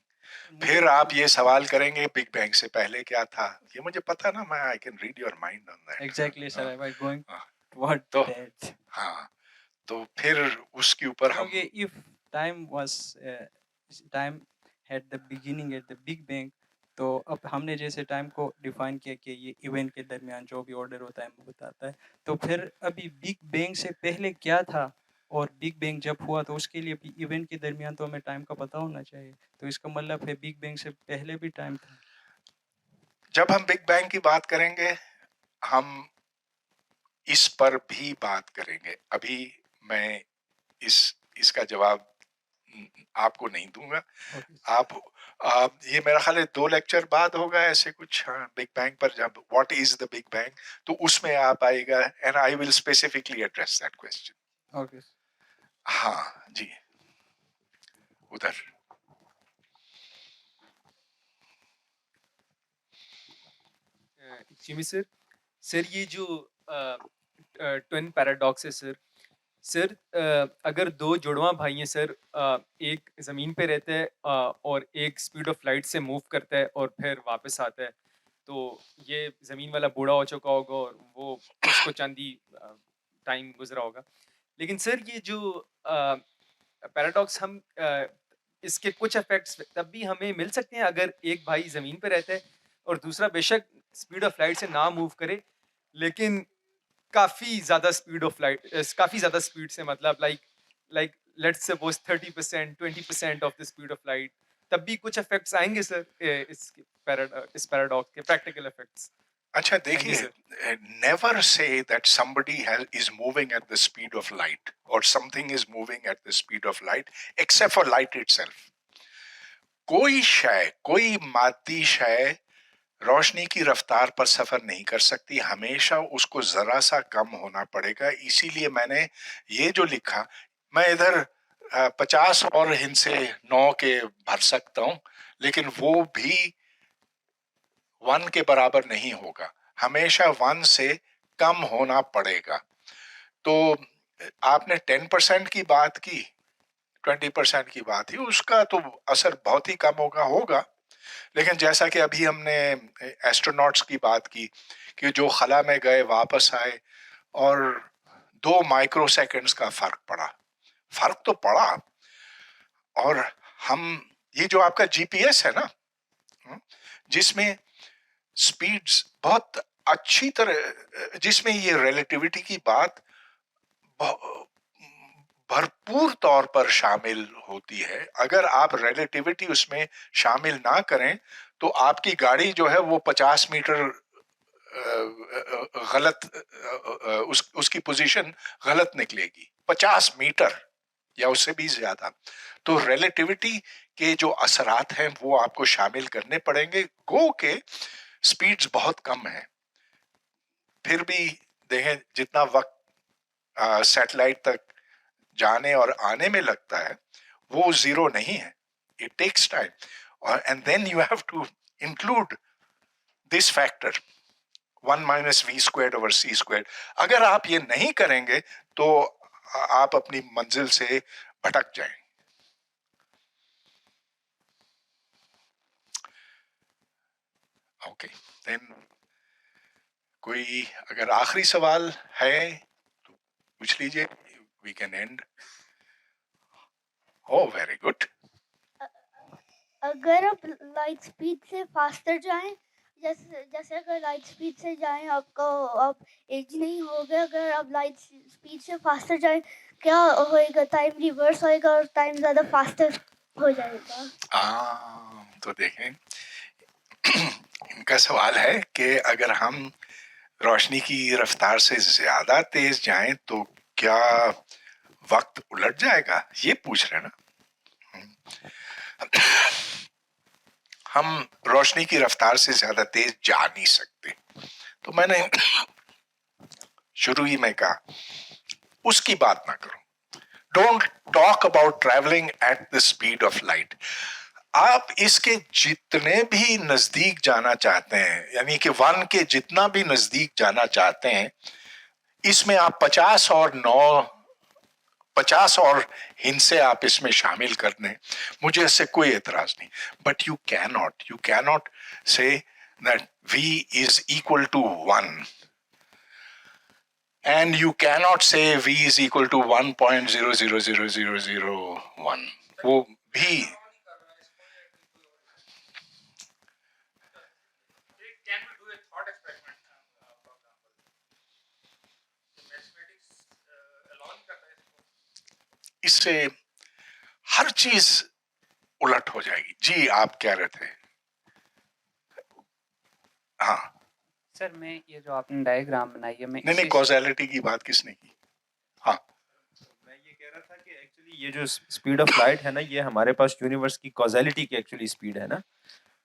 फिर आप ये सवाल करेंगे बिग बैंग से पहले क्या था. ये मुझे पता ना, मैं I can read your mind on that. Exactly sir, I was going तो टुवर्ड दैट. हाँ, तो फिर उसके ऊपर हम क्योंकि if time was time at the beginning at the big bang, तो अब हमने जैसे टाइम को डिफाइन किया कि ये इवेंट के दरमियान जो भी ऑर्डर होता है वो बताता है, तो फिर अभी बिग बैंग से पहले क्या था और बिग बैंग जब हुआ तो उसके लिए भी इवेंट के दरमियान तो हमें टाइम का पता होना चाहिए. तो इसका मतलब है बिग बैंग से पहले भी टाइम था. जब हम बिग बैंग की बात करेंगे हम इस पर भी बात करेंगे. अभी मैं इसका जवाब आपको नहीं दूंगा. आप ये मेरा ख्याल है 2 लेक्चर बाद होगा ऐसे कुछ, बिग बैंग पर, जब what is the big bang, तो उसमें आप आएगा and I will specifically address that question. Okay. हाँ जी, उधर. जिमी सर, सर ये जो ट्विन पैराडॉक्स है सर, सर अगर 2 जुड़वां भाई हैं सर, एक ज़मीन पे रहता है और एक स्पीड ऑफ लाइट से मूव करता है और फिर वापस आता है, तो ये ज़मीन वाला बूढ़ा हो चुका होगा और वो उसको चंद ही टाइम गुजरा होगा. लेकिन सर ये जो पैराडॉक्स हम इसके कुछ इफेक्ट्स तब भी हमें मिल सकते हैं अगर एक भाई ज़मीन पे रहता है और दूसरा बेशक स्पीड ऑफ लाइट से ना मूव करे, लेकिन काफ़ी ज़्यादा स्पीड ऑफ लाइट, काफ़ी ज़्यादा स्पीड से, मतलब like let's suppose 30% 20% of the speed of light, तब भी कुछ इफेक्ट्स आएंगे सर इस पैराडॉक्स के प्रैक्टिकल इफेक्ट्स. अच्छा देखिए, never say that somebody is moving at the speed of light or something is moving at the speed of light except for light itself. कोई शय, कोई मादी शय रोशनी की रफ्तार पर सफर नहीं कर सकती, हमेशा उसको जरा सा कम होना पड़ेगा. इसीलिए मैंने ये जो लिखा, मैं इधर 50 और हिंसे 9 के भर सकता हूं, लेकिन वो भी 1 के बराबर नहीं होगा, हमेशा 1 से कम होना पड़ेगा। तो आपने 10% की बात की, 20% की बात ही, उसका तो असर बहुत ही कम होगा। लेकिन जैसा कि अभी हमने एस्ट्रोनॉट्स की बात की कि जो खला में गए वापस आए और 2 माइक्रो सेकेंड्स का फर्क तो पड़ा। और हम, ये जो आपका जीपीएस है ना, जिसमें स्पीड्स बहुत अच्छी तरह, जिसमें ये रिलेटिविटी की बात भरपूर तौर पर शामिल होती है। अगर आप रिलेटिविटी उसमें शामिल ना करें तो आपकी गाड़ी जो है वो 50 मीटर गलत, उसकी पोजीशन गलत निकलेगी, 50 मीटर या उससे भी ज्यादा। तो रिलेटिविटी के जो असरात हैं वो आपको शामिल करने पड़ेंगे। गो के स्पीड्स बहुत कम है, फिर भी देखें जितना वक्त सैटेलाइट तक जाने और आने में लगता है वो जीरो नहीं है, it takes time. And then you have to include this factor 1 - v²/c²। अगर आप ये नहीं करेंगे तो आप अपनी मंजिल से भटक जाएंगे। ओके, देन कोई अगर आखिरी सवाल है तो पूछ लीजिए, we can end. Oh very good. अगर आप लाइट स्पीड से फास्टर जाएं, जैसे जैसे अगर लाइट स्पीड से जाएं आपको, आप एज नहीं होगे। अगर आप लाइट स्पीड से फास्टर जाएं, क्या होएगा? टाइम रिवर्स होएगा और टाइम ज़्यादा फास्टर हो जाएगा। तो देखें, इनका सवाल है कि अगर हम रोशनी की रफ्तार से ज्यादा तेज जाएं तो क्या वक्त उलट जाएगा, ये पूछ रहे हैं ना। हम रोशनी की रफ्तार से ज्यादा तेज जा नहीं सकते, तो मैंने शुरू ही में कहा उसकी बात ना करो। Don't talk about travelling at the speed of light. आप इसके जितने भी नजदीक जाना चाहते हैं, यानी कि 1 के जितना भी नजदीक जाना चाहते हैं, इसमें आप 50 और हिंसे आप इसमें शामिल कर दें, मुझे इससे कोई एतराज नहीं। But you can not say that v is equal to 1 and you cannot say v is equal to 1.000001। वो भी इससे हर चीज उलट हो जाएगी। जी आप कह रहे थे? हाँ सर, मैं ये जो आपने डायग्राम बनाई है, मैं नहीं, कॉजेलिटी की बात किसने की? हाँ, मैं ये कह रहा था कि एक्चुअली ये जो स्पीड ऑफ लाइट है ना, ये हमारे पास यूनिवर्स की कॉजेलिटी की एक्चुअली स्पीड है ना,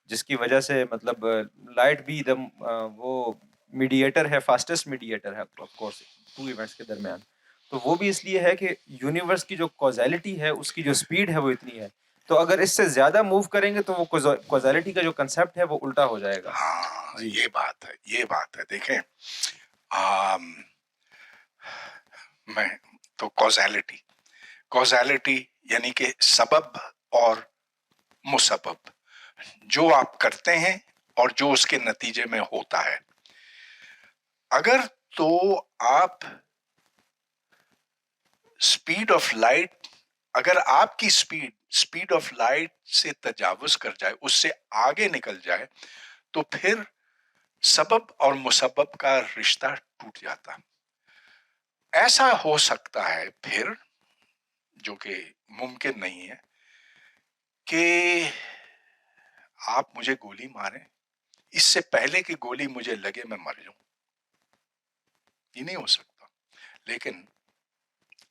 जिसकी वजह से मतलब लाइट भी वो मीडिएटर है, फास्टेस्ट मीडिएटर है ऑफ कोर्स 2 इवेंट्स के दरमियान। तो वो भी इसलिए है कि यूनिवर्स की जो कॉजेलिटी है, उसकी जो स्पीड है वो इतनी है। तो अगर इससे ज्यादा मूव करेंगे तो वो कॉजेलिटी का जो कंसेप्ट है वो उल्टा हो जाएगा। हाँ, ये बात है। देखें, मैं तो कॉजेलिटी यानी कि सबब और मुसब्बब, जो आप करते हैं और जो उसके नतीजे में होता है। अगर तो आप स्पीड ऑफ लाइट, अगर आपकी स्पीड ऑफ लाइट से तजावुज कर जाए, उससे आगे निकल जाए, तो फिर सबब और मुसब्बब का रिश्ता टूट जाता। ऐसा हो सकता है फिर, जो कि मुमकिन नहीं है, कि आप मुझे गोली मारें, इससे पहले कि गोली मुझे लगे मैं मर जाऊं। ये नहीं हो सकता। लेकिन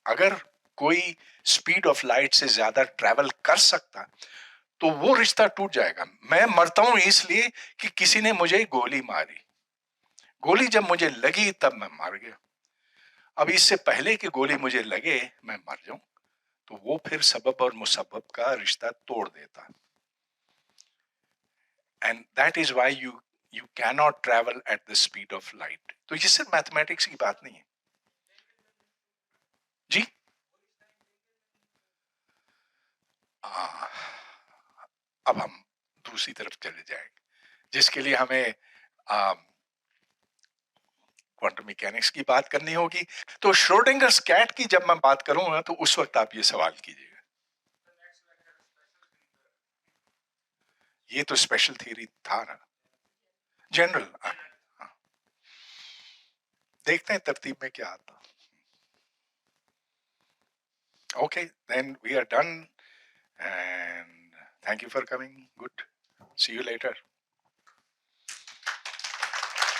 अगर कोई स्पीड ऑफ लाइट से ज्यादा ट्रैवल कर सकता तो वो रिश्ता टूट जाएगा। मैं मरता हूं इसलिए कि किसी ने मुझे गोली मारी, गोली जब मुझे लगी तब मैं मर गया। अब इससे पहले कि गोली मुझे लगे मैं मर जाऊं, تو وہ پھر سبب اور مسبب کا رشتہ توڑ دیتا. And that is why you can not travel at the speed of light. تو یہ صرف میتھمیٹکس کی بات نہیں ہے جی. اب ہم دوسری طرف چلے جائیں گے جس کے لیے ہمیں کوانٹم میکینکس کی بات کرنی ہوگی. تو شروڈنگرز کیٹ کی جب میں بات کروں گا تو اس وقت آپ یہ سوال کیجیے گا. یہ تو اسپیشل تھیوری تھا نا, جنرل. دیکھتے ہیں ترتیب میں کیا آتا. Okay then we are done and thank you for coming. Good, see you letter.